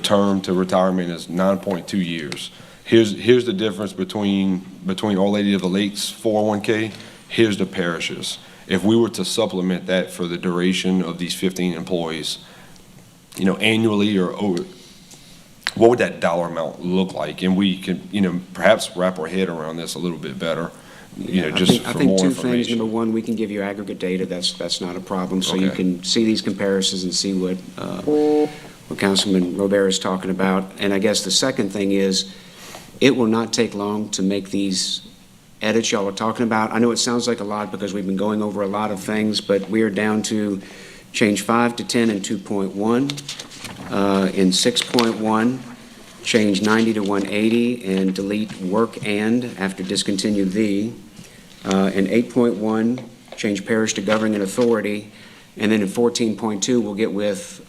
term to retirement is 9.2 years. Here's the difference between Our Lady of the Lakes 401k, here's the parishes. If we were to supplement that for the duration of these 15 employees, annually or over, what would that dollar amount look like? And we can, perhaps wrap our head around this a little bit better, just I for think more two things. information. Number one, we can give you aggregate data. That's not a problem. So you Okay. can see these comparisons and see what Councilman Robert is talking about. And I guess the second thing is, it will not take long to make these edits y'all are talking about. I know it sounds like a lot because we've been going over a lot of things, but we are down to change 5 to 10 in 2.1. In 6.1, change 90 to 180 and delete work and after discontinue the. In 8.1, change parish to governing authority. And then in 14.2, we'll get with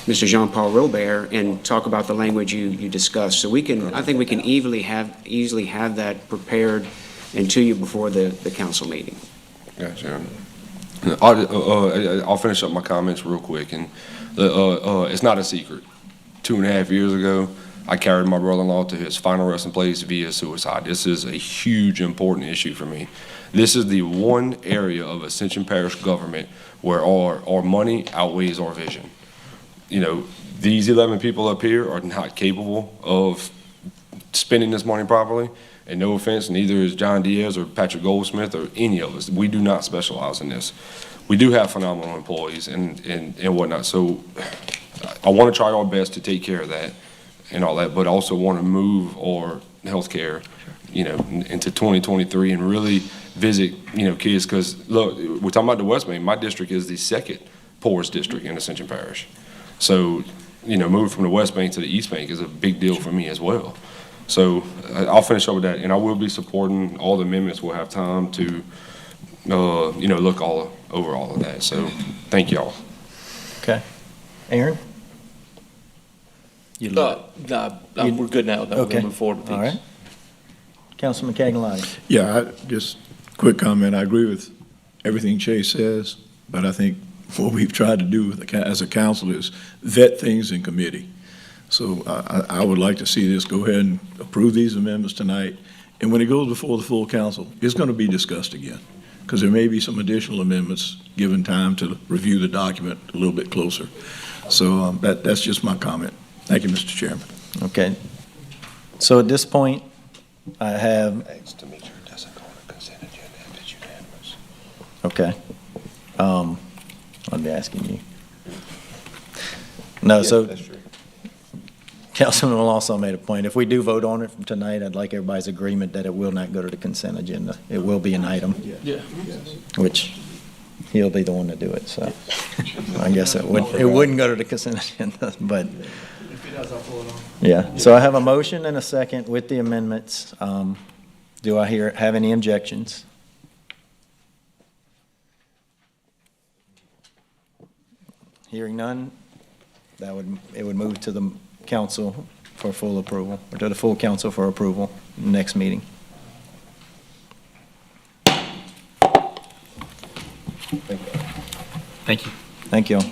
Mr. Jean-Paul Robert and talk about the language you discussed. So I think we can easily have that prepared and to you before the council meeting. Gotcha. I'll finish up my comments real quick. And it's not a secret. 2.5 years ago, I carried my brother-in-law to his final resting place via suicide. This is a huge, important issue for me. This is the one area of Ascension Parish government where our money outweighs our vision. These 11 people up here are not capable of spending this money properly. And no offense, neither is John Diaz or Patrick Goldsmith or any of us. We do not specialize in this. We do have phenomenal employees and whatnot. So I want to try our best to take care of that and all that, but also want to move our healthcare, into 2023 and really visit, kids. Because look, we're talking about the West Main. My district is the second poorest district in Ascension Parish. So, moving from the West Bank to the East Bank is a big deal for me as well. So I'll finish up with that, and I will be supporting all the amendments. We'll have time to, look over all of that. So thank y'all. Okay. Aaron? We're good now. We're Okay. gonna move forward with these. All right. Councilman Cagnolati. Yeah, just quick comment. I agree with everything Chase says, but I think what we've tried to do as a council is vet things in committee. So I would like to see this go ahead and approve these amendments tonight. And when it goes before the full council, it's going to be discussed again, because there may be some additional amendments given time to review the document a little bit closer. So that's just my comment. Thank you, Mr. Chairman. Okay. So at this point, I have. Okay. I'll be asking you. No, so Councilman will also made a point. If we do vote on it from tonight, I'd like everybody's agreement that it will not go to the consent agenda. It will be an item. Yeah. Which he'll be the one to do it, so I guess it wouldn't go to the consent agenda, but. If he does, I'll pull it off. Yeah, so I have a motion and a second with the amendments. Do I have any objections? Hearing none, it would move to the council for full approval, or to the full council for approval next meeting. Thank you. Thank you all.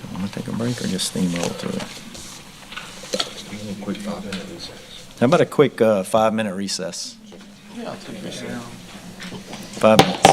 I'm gonna take a break or just steamroll through it? How about a quick 5-minute recess? Yeah, I'll take this. 5 minutes.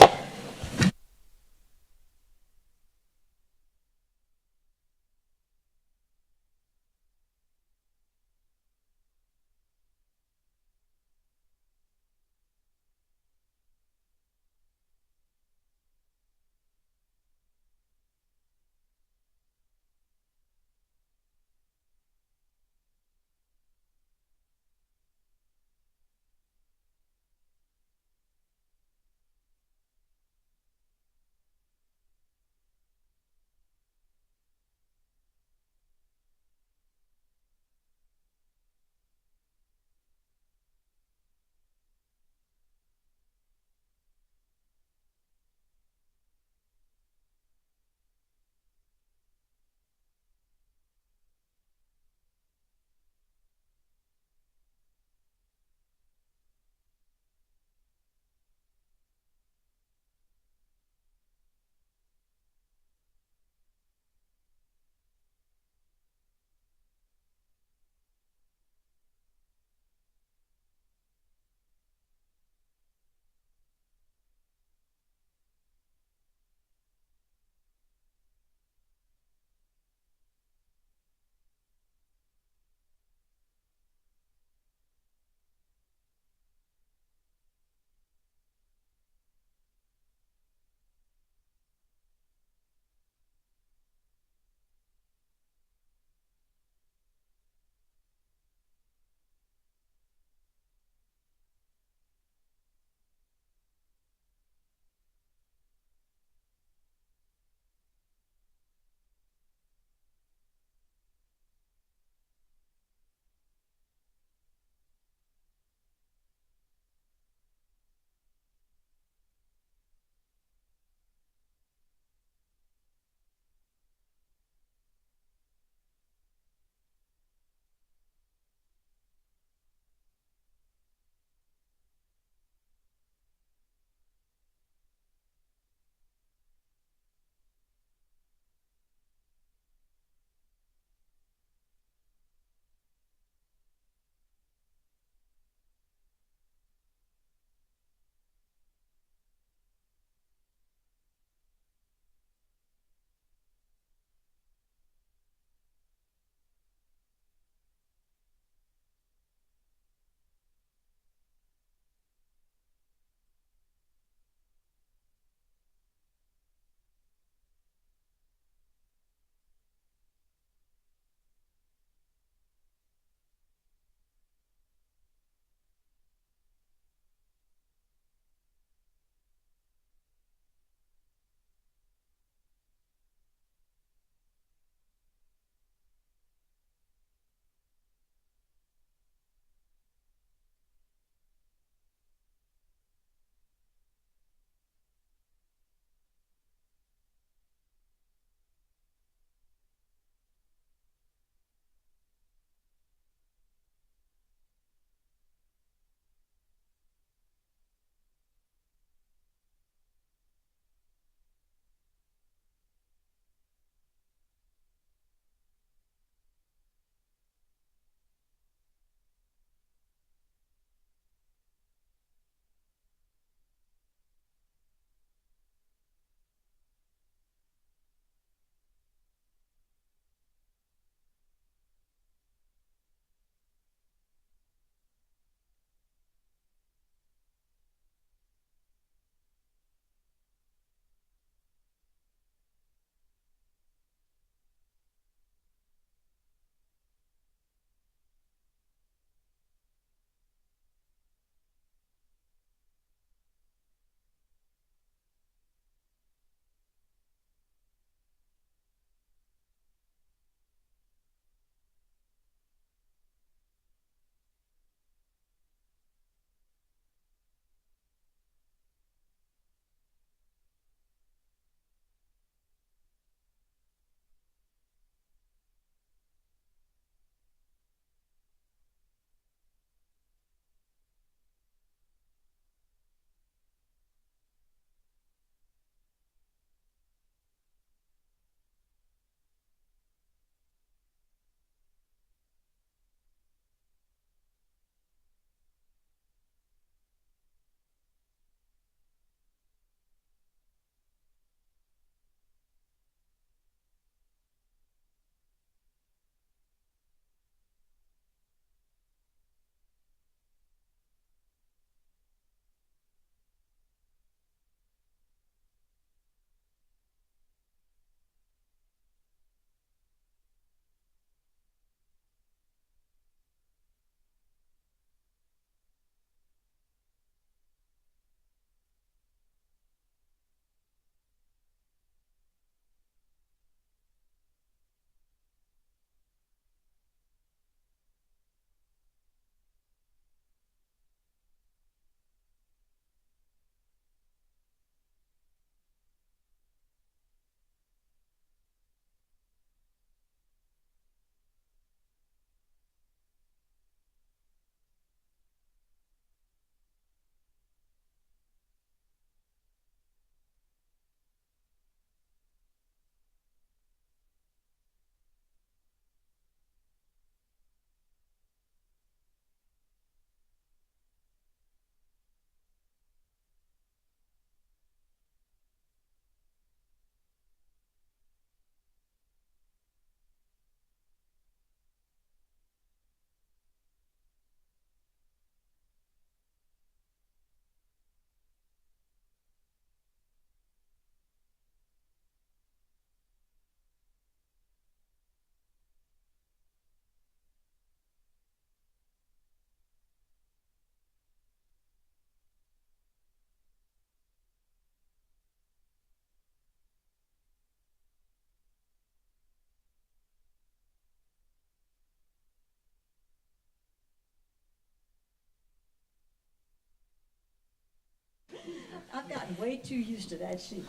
I've gotten way too used to that seat.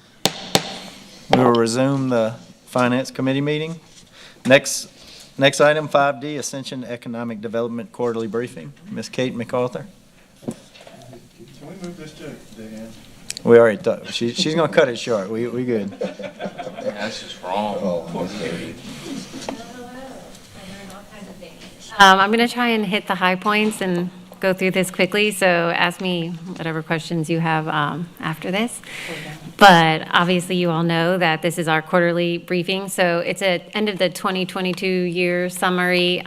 We will resume the Finance Committee meeting. Next item, 5D, Ascension Economic Development Quarterly Briefing. Ms. Kate MacArthur. Can we move this to the end? We already thought, she's gonna cut it short. We good. That's just wrong. I'm going to try and hit the high points and go through this quickly, so ask me whatever questions you have after this. But obviously, you all know that this is our quarterly briefing, so it's at end of the 2022 year summary.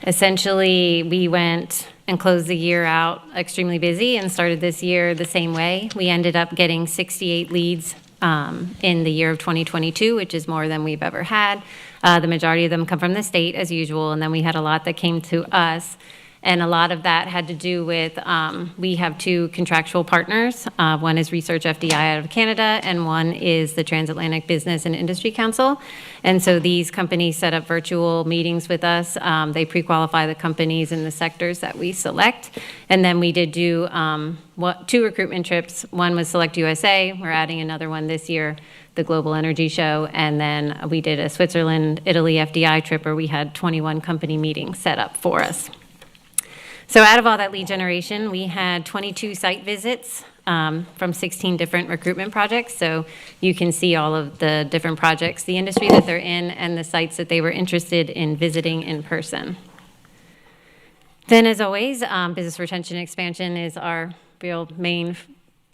Essentially, we went and closed the year out extremely busy and started this year the same way. We ended up getting 68 leads in the year of 2022, which is more than we've ever had. The majority of them come from the state, as usual, and then we had a lot that came to us. And a lot of that had to do with, we have two contractual partners. One is Research FDI out of Canada, and one is the Transatlantic Business and Industry Council. And so these companies set up virtual meetings with us. They pre-qualify the companies in the sectors that we select. And then we did do two recruitment trips. One was Select USA. We're adding another one this year, the Global Energy Show. And then we did a Switzerland, Italy FDI trip where we had 21 company meetings set up for us. So out of all that lead generation, we had 22 site visits from 16 different recruitment projects. So you can see all of the different projects, the industry that they're in, and the sites that they were interested in visiting in person. Then, as always, business retention and expansion is our real main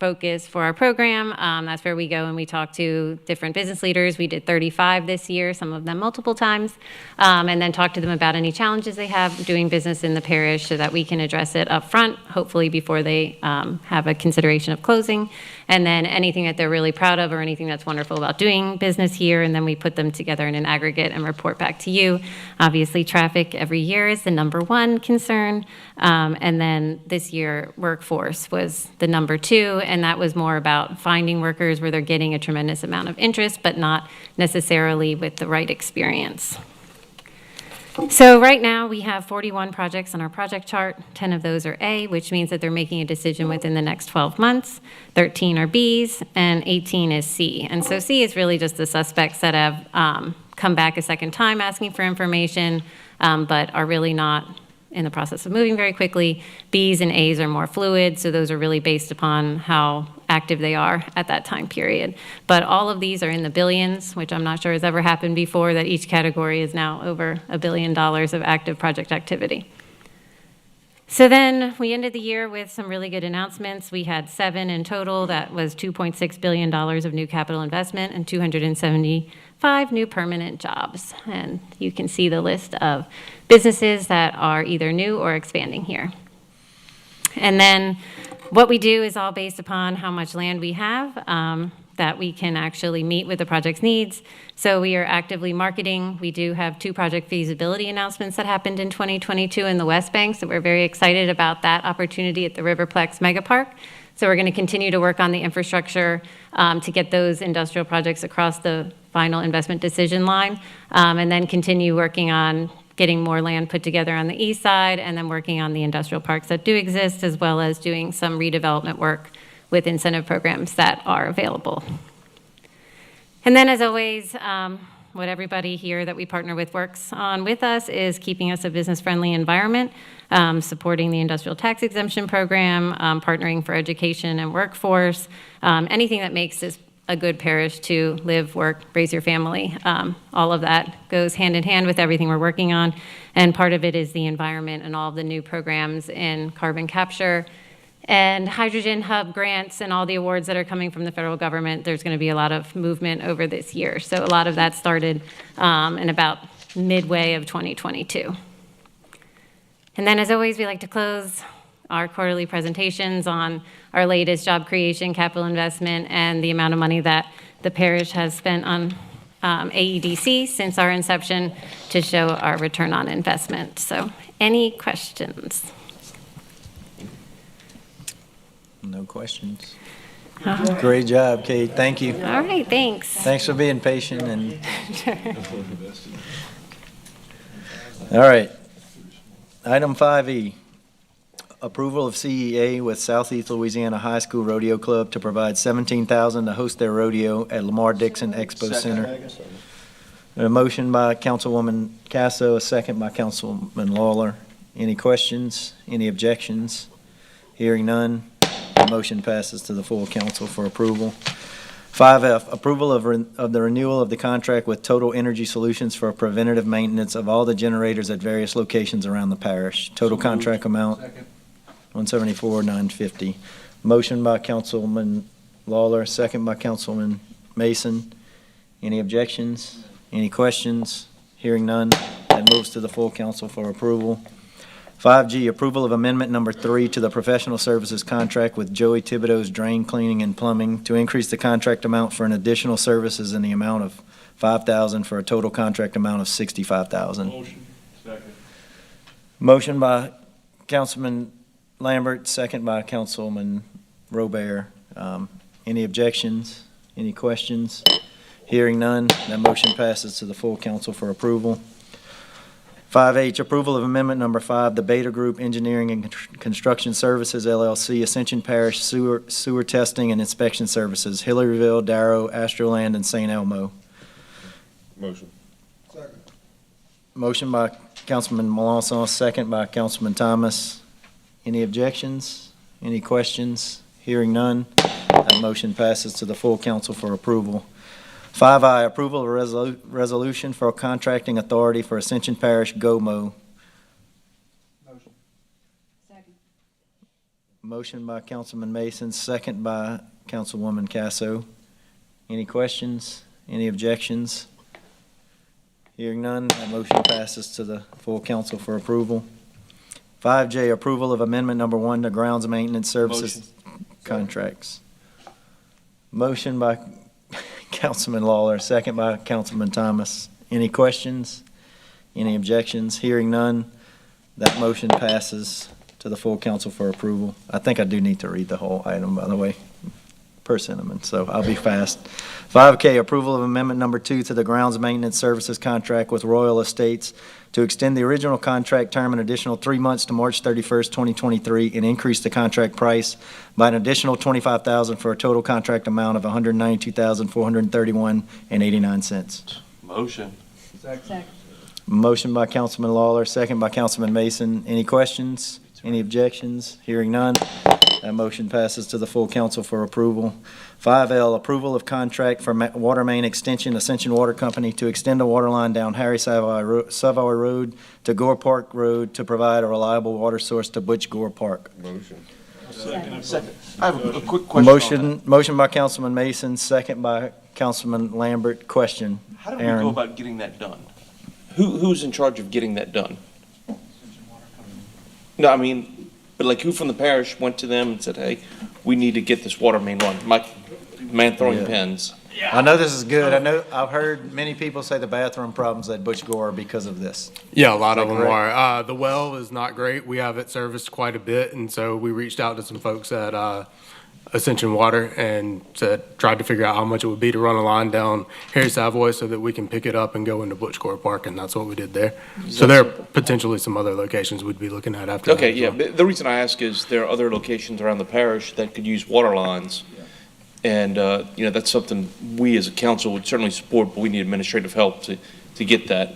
focus for our program. That's where we go and we talk to different business leaders. We did 35 this year, some of them multiple times, and then talk to them about any challenges they have doing business in the parish so that we can address it up front, hopefully before they have a consideration of closing. And then anything that they're really proud of or anything that's wonderful about doing business here, and then we put them together in an aggregate and report back to you. Obviously, traffic every year is the #1 concern. And then this year, workforce was the #2, and that was more about finding workers where they're getting a tremendous amount of interest, but not necessarily with the right experience. So right now, we have 41 projects on our project chart. 10 of those are A, which means that they're making a decision within the next 12 months. 13 are Bs, and 18 is C. And so C is really just the suspects that have come back a second time asking for information, but are really not in the process of moving very quickly. Bs and As are more fluid, so those are really based upon how active they are at that time period. But all of these are in the billions, which I'm not sure has ever happened before, that each category is now over $1 billion of active project activity. So then we ended the year with some really good announcements. We had 7 in total. That was $2.6 billion of new capital investment and 275 new permanent jobs. And you can see the list of businesses that are either new or expanding here. And then what we do is all based upon how much land we have that we can actually meet with the project's needs. So we are actively marketing. We do have 2 project feasibility announcements that happened in 2022 in the West Bank, so we're very excited about that opportunity at the Riverplex Megapark. So we're going to continue to work on the infrastructure to get those industrial projects across the final investment decision line, and then continue working on getting more land put together on the east side, and then working on the industrial parks that do exist, as well as doing some redevelopment work with incentive programs that are available. And then, as always, what everybody here that we partner with works on with us is keeping us a business-friendly environment, supporting the industrial tax exemption program, partnering for education and workforce, anything that makes this a good parish to live, work, raise your family. All of that goes hand in hand with everything we're working on. And part of it is the environment and all of the new programs in carbon capture and hydrogen hub grants and all the awards that are coming from the federal government. There's going to be a lot of movement over this year. So a lot of that started in about midway of 2022. And then, as always, we like to close our quarterly presentations on our latest job creation, capital investment, and the amount of money that the parish has spent on AEDC since our inception to show our return on investment. So any questions? No questions. Great job, Kate. Thank you. All right, thanks. Thanks for being patient and. All right. Item 5E, approval of CEA with Southeast Louisiana High School Rodeo Club to provide $17,000 to host their rodeo at Lamar Dixon Expo Center. A motion by Councilwoman Casso, a second by Councilman Lawler. Any questions? Any objections? Hearing none, the motion passes to the full council for approval. 5F, approval of the renewal of the contract with Total Energy Solutions for preventative maintenance of all the generators at various locations around the parish. Total contract amount, $174,950. Motion by Councilman Lawler, second by Councilman Mason. Any objections? Any questions? Hearing none, that moves to the full council for approval. 5G, approval of amendment number 3 to the professional services contract with Joey Thibodeau's Drain Cleaning and Plumbing to increase the contract amount for an additional services in the amount of $5,000 for a total contract amount of $65,000. Motion. Second. Motion by Councilman Lambert, second by Councilman Robert. Any objections? Any questions? Hearing none, that motion passes to the full council for approval. 5H, approval of amendment number 5, the Beta Group Engineering and Construction Services LLC, Ascension Parish Sewer Testing and Inspection Services, Hillaryville, Darrow, Astroland, and St. Elmo. Motion. Motion by Councilman Melanson, second by Councilman Thomas. Any objections? Any questions? Hearing none, that motion passes to the full council for approval. 5I, approval of a resolution for a contracting authority for Ascension Parish GOMO. Motion by Councilman Mason, second by Councilwoman Casso. Any questions? Any objections? Hearing none, that motion passes to the full council for approval. 5J, approval of amendment number 1 to grounds maintenance services contracts. Motion by Councilman Lawler, second by Councilman Thomas. Any questions? Any objections? Hearing none, that motion passes to the full council for approval. I think I do need to read the whole item, by the way, per sentiment, so I'll be fast. 5K, approval of amendment number 2 to the grounds maintenance services contract with Royal Estates to extend the original contract term an additional 3 months to March 31st, 2023, and increase the contract price by an additional $25,000 for a total contract amount of $192,431.89. Motion. Second. Motion by Councilman Lawler, second by Councilman Mason. Any questions? Any objections? Hearing none, that motion passes to the full council for approval. 5L, approval of contract for water main extension, Ascension Water Company, to extend a water line down Harry Savoy Road to Gore Park Road to provide a reliable water source to Butch Gore Park. Motion. Second. I have a quick question on that. Motion by Councilman Mason, second by Councilman Lambert. Question. How do we Aaron. go about getting that done? Who's in charge of getting that done? No, I mean, but like who from the parish went to them and said, hey, we need to get this water main run? Mike, man throwing Yeah. pens. I know this is good. I've heard many people say the bathroom problems at Butch Gore are because of this. Yeah, a lot Is of that them correct? are. The well is not great. We have it serviced quite a bit, and so we reached out to some folks at Ascension Water and tried to figure out how much it would be to run a line down Harry Savoy so that we can pick it up and go into Butch Gore Park, and that's what we did there. So there are potentially some other locations we'd be looking at after that. Okay, as yeah, well. but the reason I ask is there are other locations around the parish that could use water lines. And, that's something we as a council would certainly support, but we need administrative help to get that.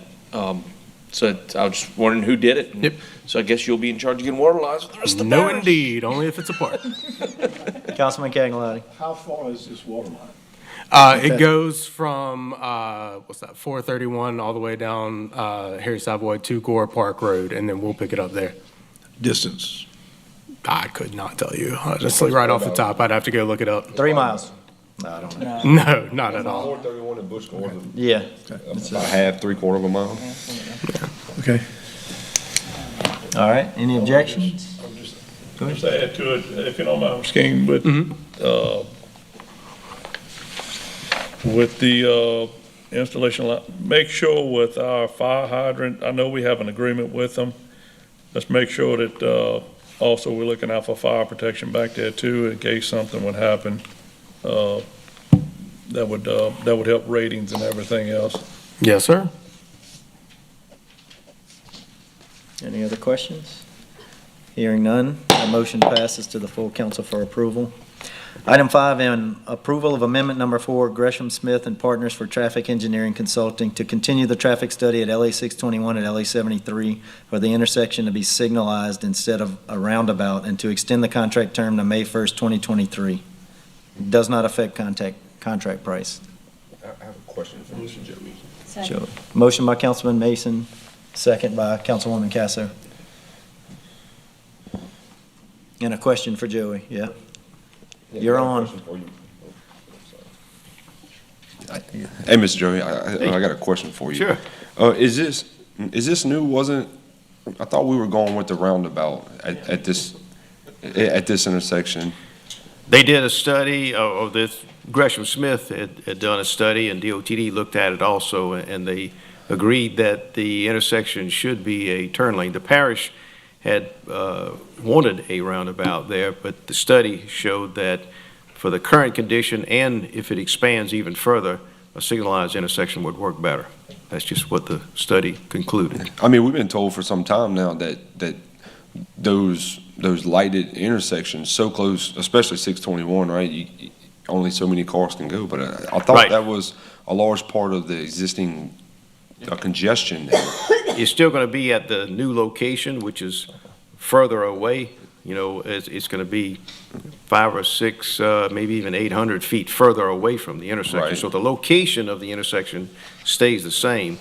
So I was just wondering who did it. Yep. So I guess you'll be in charge of getting water lines with the rest of the No, parish. indeed, only if it's a park. Councilman Cagnolati. How far is this water line? It goes from, 431 all the way down Harry Savoy to Gore Park Road, and then we'll pick it up there. Distance? I could not tell you. Honestly, right off the top, I'd have to go look it up. 3 miles. No, I don't know. No, not at all. 431 in Bush Gore. Yeah. About half, 3/4 of a mile. Okay. All right. Any objections? Just add to it, if you don't mind, Skeen, but, with the, installation line, make sure with our fire hydrant, I know we have an agreement with them. Let's make sure that, also we're looking out for fire protection back there too, in case something would happen. That would help ratings and everything else. Yes, sir. Any other questions? Hearing none, that motion passes to the full council for approval. Item 5M, approval of amendment number 4, Gresham Smith and Partners for Traffic Engineering Consulting to continue the traffic study at LA 621 and LA 73 for the intersection to be signalized instead of a roundabout and to extend the contract term to May 1st, 2023. Does not affect contract price. I have a question for Mr. Joey. Joey. Motion by Councilman Mason, second by Councilwoman Casso. And a question for Joey, yeah? You're on. Hey, Mr. Joey, I got a question for you. Sure. Is this new? I thought we were going with the roundabout at this intersection. They did a study of this. Gresham Smith had done a study, and DOTD looked at it also, and they agreed that the intersection should be a turn lane. The parish had wanted a roundabout there, but the study showed that for the current condition, and if it expands even further, a signalized intersection would work better. That's just what the study concluded. I mean, we've been told for some time now that those lighted intersections so close, especially 621, right? Only so many cars can go, but I thought Right. that was a large part of the existing congestion there. It's still going to be at the new location, which is further away. You know, it's going to be 5 or 6, maybe even 800 feet further away from the intersection. Right. So the location of the intersection stays the same,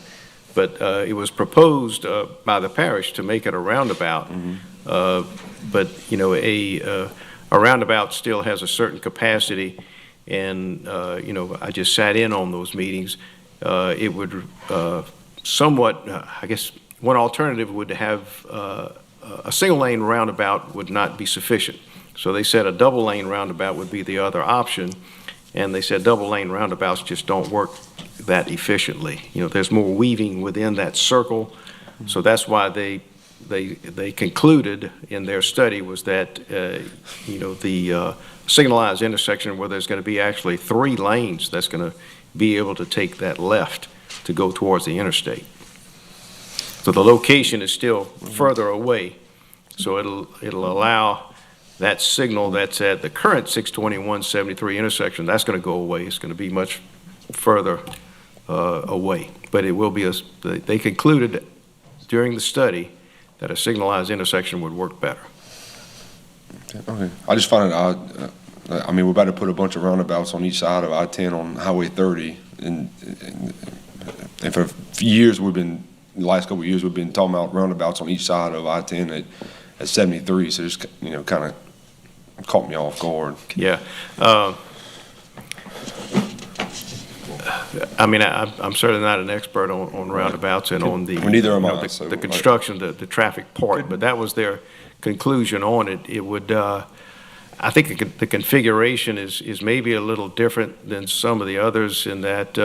but it was proposed by the parish to make it a roundabout. But, you know, a roundabout still has a certain capacity, and, you know, I just sat in on those meetings. It would somewhat, I guess, one alternative would have a single-lane roundabout would not be sufficient. So they said a double-lane roundabout would be the other option, and they said double-lane roundabouts just don't work that efficiently. You know, there's more weaving within that circle, so that's why they concluded in their study was that, you know, the signalized intersection where there's going to be actually 3 lanes that's going to be able to take that left to go towards the interstate. So the location is still further away, so it'll allow that signal that's at the current 621-73 intersection, that's going to go away. It's going to be much further away. But it will be, they concluded during the study that a signalized intersection would work better. Okay. I just find it odd. I mean, we're about to put a bunch of roundabouts on each side of I-10 on Highway 30, and for years the last couple of years, we've been talking about roundabouts on each side of I-10 at 73, so just, you know, kind of caught me off guard. Yeah. I mean, I'm certainly not an expert on roundabouts and on the, Well, neither am you know, I, so the construction, the traffic part, but that was their conclusion on it. It would, I think the configuration is maybe a little different than some of the others in that,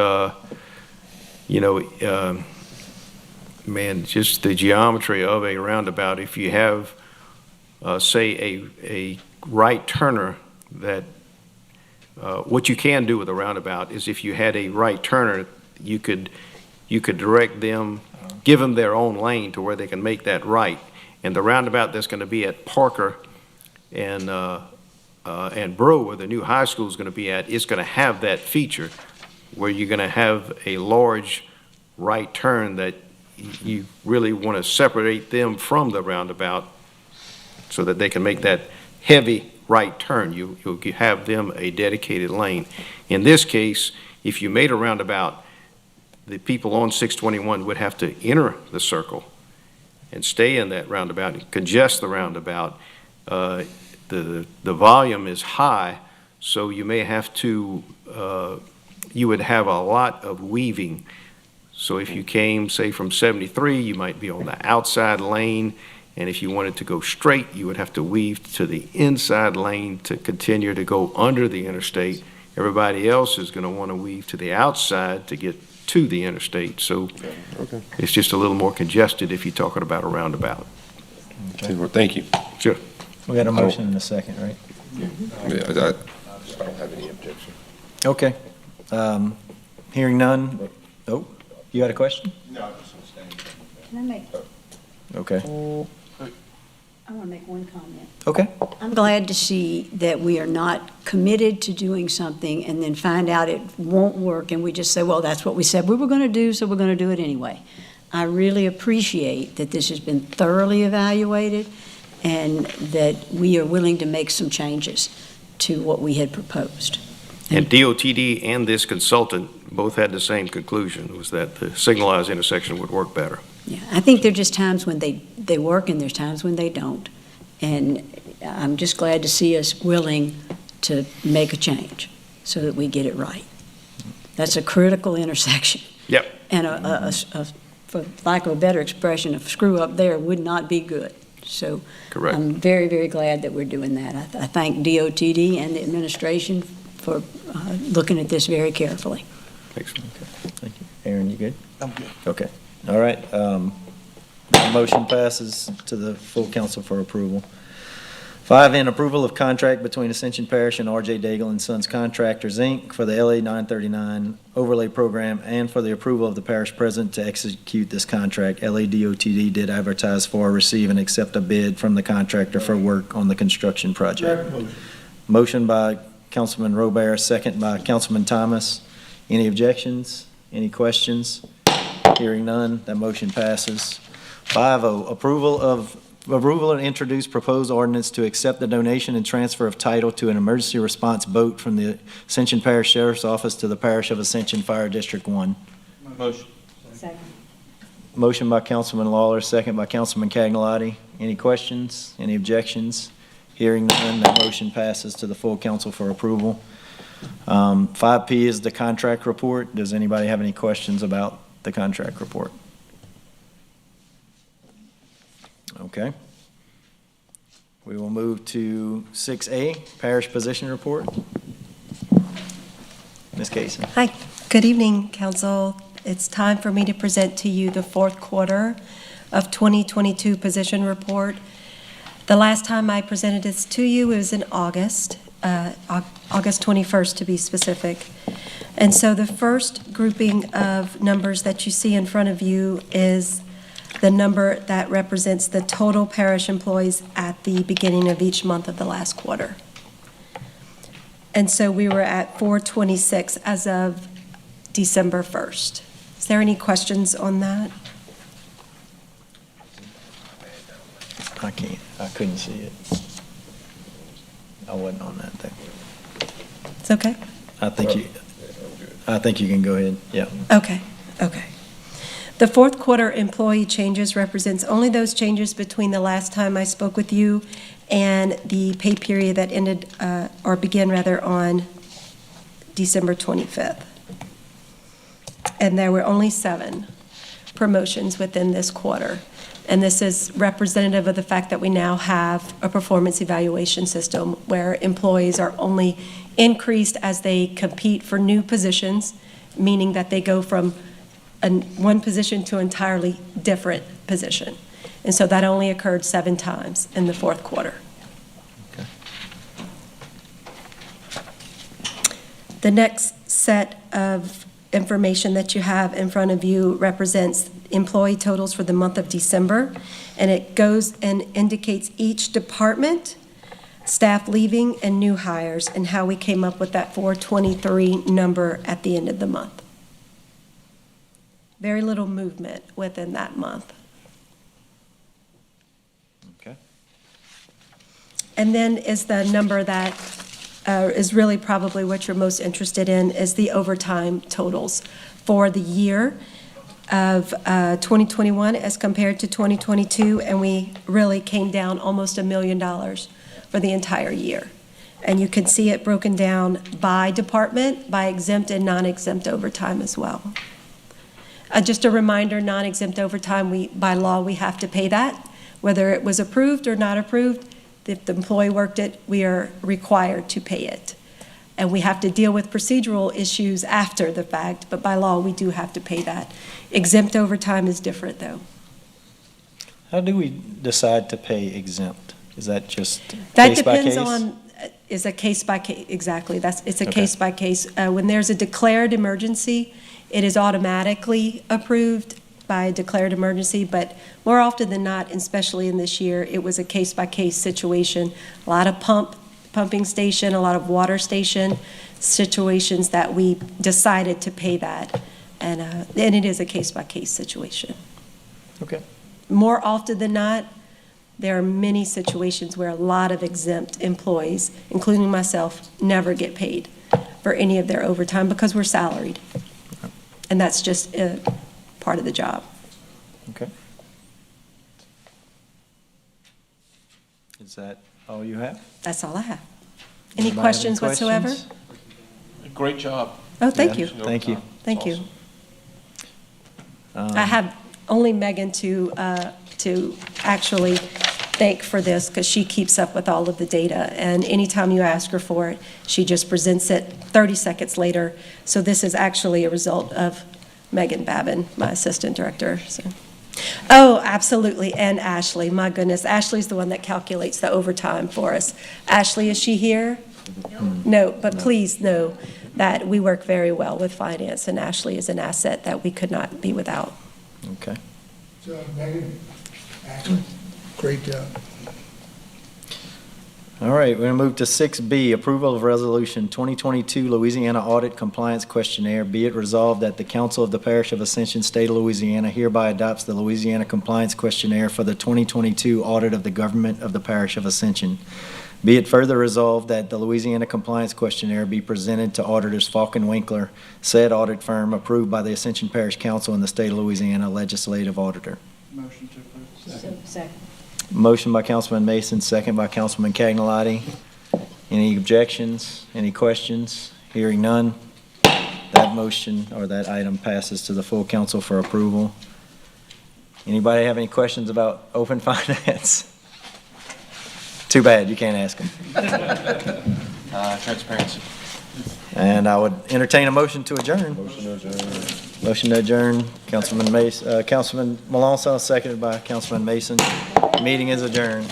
you know, man, just the geometry of a roundabout. If you have, say, a right turner that, what you can do with a roundabout is if you had a right turner, you could direct them, give them their own lane to where they can make that right. And the roundabout that's going to be at Parker and Breaux, where the new high school is going to be at, is going to have that feature where you're going to have a large right turn that you really want to separate them from the roundabout so that they can make that heavy right turn. You'll have them a dedicated lane. In this case, if you made a roundabout, the people on 621 would have to enter the circle and stay in that roundabout and congest the roundabout. The volume is high, so you may have to, you would have a lot of weaving. So if you came, say, from 73, you might be on the outside lane, and if you wanted to go straight, you would have to weave to the inside lane to continue to go under the interstate. Everybody else is going to want to weave to the outside to get to the interstate. So it's just a little more congested if you're talking about a roundabout. Okay. Well, thank you. Sure. We got a motion in a second, right? Yeah, I don't have any objection. Okay. Hearing none. Oh, you got a question? Can I make? Okay. I want to make one comment. Okay. I'm glad to see that we are not committed to doing something and then find out it won't work, and we just say, well, that's what we said we were going to do, so we're going to do it anyway. I really appreciate that this has been thoroughly evaluated and that we are willing to make some changes to what we had proposed. And DOTD and this consultant both had the same conclusion, was that the signalized intersection would work better. Yeah, I think there are just times when they work and there's times when they don't. And I'm just glad to see us willing to make a change so that we get it right. That's a critical intersection. Yep. And for lack of a better expression, a screw up there would not be good. So Correct. I'm very, very glad that we're doing that. I thank DOTD and the administration for looking at this very carefully. Thanks. Okay, thank you. Aaron, you good? I'm good. Okay, all right. Motion passes to the full council for approval. 5N, approval of contract between Ascension Parish and R.J. Daigle and Sons Contractors, Inc. for the LA 939 overlay program and for the approval of the parish president to execute this contract. LADOTD did advertise for, receive, and accept a bid from the contractor for work on the construction project. Motion by Councilman Robert, second by Councilman Thomas. Any objections? Any questions? Hearing none, that motion passes. 5-0, approval and introduce proposed ordinance to accept the donation and transfer of title to an emergency response boat from the Ascension Parish Sheriff's Office to the Parish of Ascension Fire District 1. Motion. Second. Motion by Councilman Lawler, second by Councilman Cagnolotti. Any questions? Any objections? Hearing none, that motion passes to the full council for approval. 5P is the contract report. Does anybody have any questions about the contract report? Okay. We will move to 6A, parish position report. Ms. Casey. Hi, good evening, council. It's time for me to present to you the fourth quarter of 2022 position report. The last time I presented this to you was in August 21st to be specific. And so the first grouping of numbers that you see in front of you is the number that represents the total parish employees at the beginning of each month of the last quarter. And so we were at 426 as of December 1st. Is there any questions on that? I couldn't see it. I wasn't on that thing. It's okay? I think you can go ahead, yeah. Okay. The fourth quarter employee changes represents only those changes between the last time I spoke with you and the pay period that ended, or began rather, on December 25th. And there were only 7 promotions within this quarter. And this is representative of the fact that we now have a performance evaluation system where employees are only increased as they compete for new positions, meaning that they go from one position to an entirely different position. And so that only occurred 7 times in the fourth quarter. Okay. The next set of information that you have in front of you represents employee totals for the month of December, and it goes and indicates each department, staff leaving, and new hires, and how we came up with that 423 number at the end of the month. Very little movement within that month. Okay. And then is the number that is really probably what you're most interested in, is the overtime totals for the year of 2021 as compared to 2022, and we really came down almost $1 million for the entire year. And you can see it broken down by department, by exempt and non-exempt overtime as well. Just a reminder, non-exempt overtime, by law, we have to pay that, whether it was approved or not approved. If the employee worked it, we are required to pay it. And we have to deal with procedural issues after the fact, but by law, we do have to pay that. Exempt overtime is different, though. How do we decide to pay exempt? Is that just That case by case? depends on, is a case by case, exactly. It's a Okay. case by case. When there's a declared emergency, it is automatically approved by declared emergency, but more often than not, and especially in this year, it was a case-by-case situation. A lot of pumping station, a lot of water station situations that we decided to pay that. And it is a case-by-case situation. Okay. More often than not, there are many situations where a lot of exempt employees, including myself, never get paid for any of their overtime because we're salaried. And that's just part of the job. Okay. Is that all you have? That's all I have. Any Anybody have questions whatsoever? questions? Great job. Oh, thank you. Thank you. Thank you. Um, I have only Megan to actually thank for this because she keeps up with all of the data. And anytime you ask her for it, she just presents it 30 seconds later. So this is actually a result of Megan Babin, my assistant director. So. Oh, absolutely. And Ashley, my goodness. Ashley's the one that calculates the overtime for us. Ashley, is she here? No, but please know that we work very well with finance, and Ashley is an asset that we could not be without. Okay. So, Megan, Ashley, great job. All right, we're going to move to 6B, approval of resolution 2022 Louisiana Audit Compliance Questionnaire. Be it resolved that the Council of the Parish of Ascension, State of Louisiana hereby adopts the Louisiana Compliance Questionnaire for the 2022 audit of the government of the Parish of Ascension. Be it further resolved that the Louisiana Compliance Questionnaire be presented to auditors Falk and Winkler, said audit firm approved by the Ascension Parish Council and the State of Louisiana Legislative Auditor. Motion to approve. Second. Motion by Councilman Mason, second by Councilman Cagnolati. Any objections? Any questions? Hearing none, that motion or that item passes to the full council for approval. Anybody have any questions about open finance? Too bad, you can't ask them. Transparency. And I would entertain a motion to adjourn. Motion to adjourn. Motion to adjourn, Councilman Malonzo, seconded by Councilman Mason. Meeting is adjourned.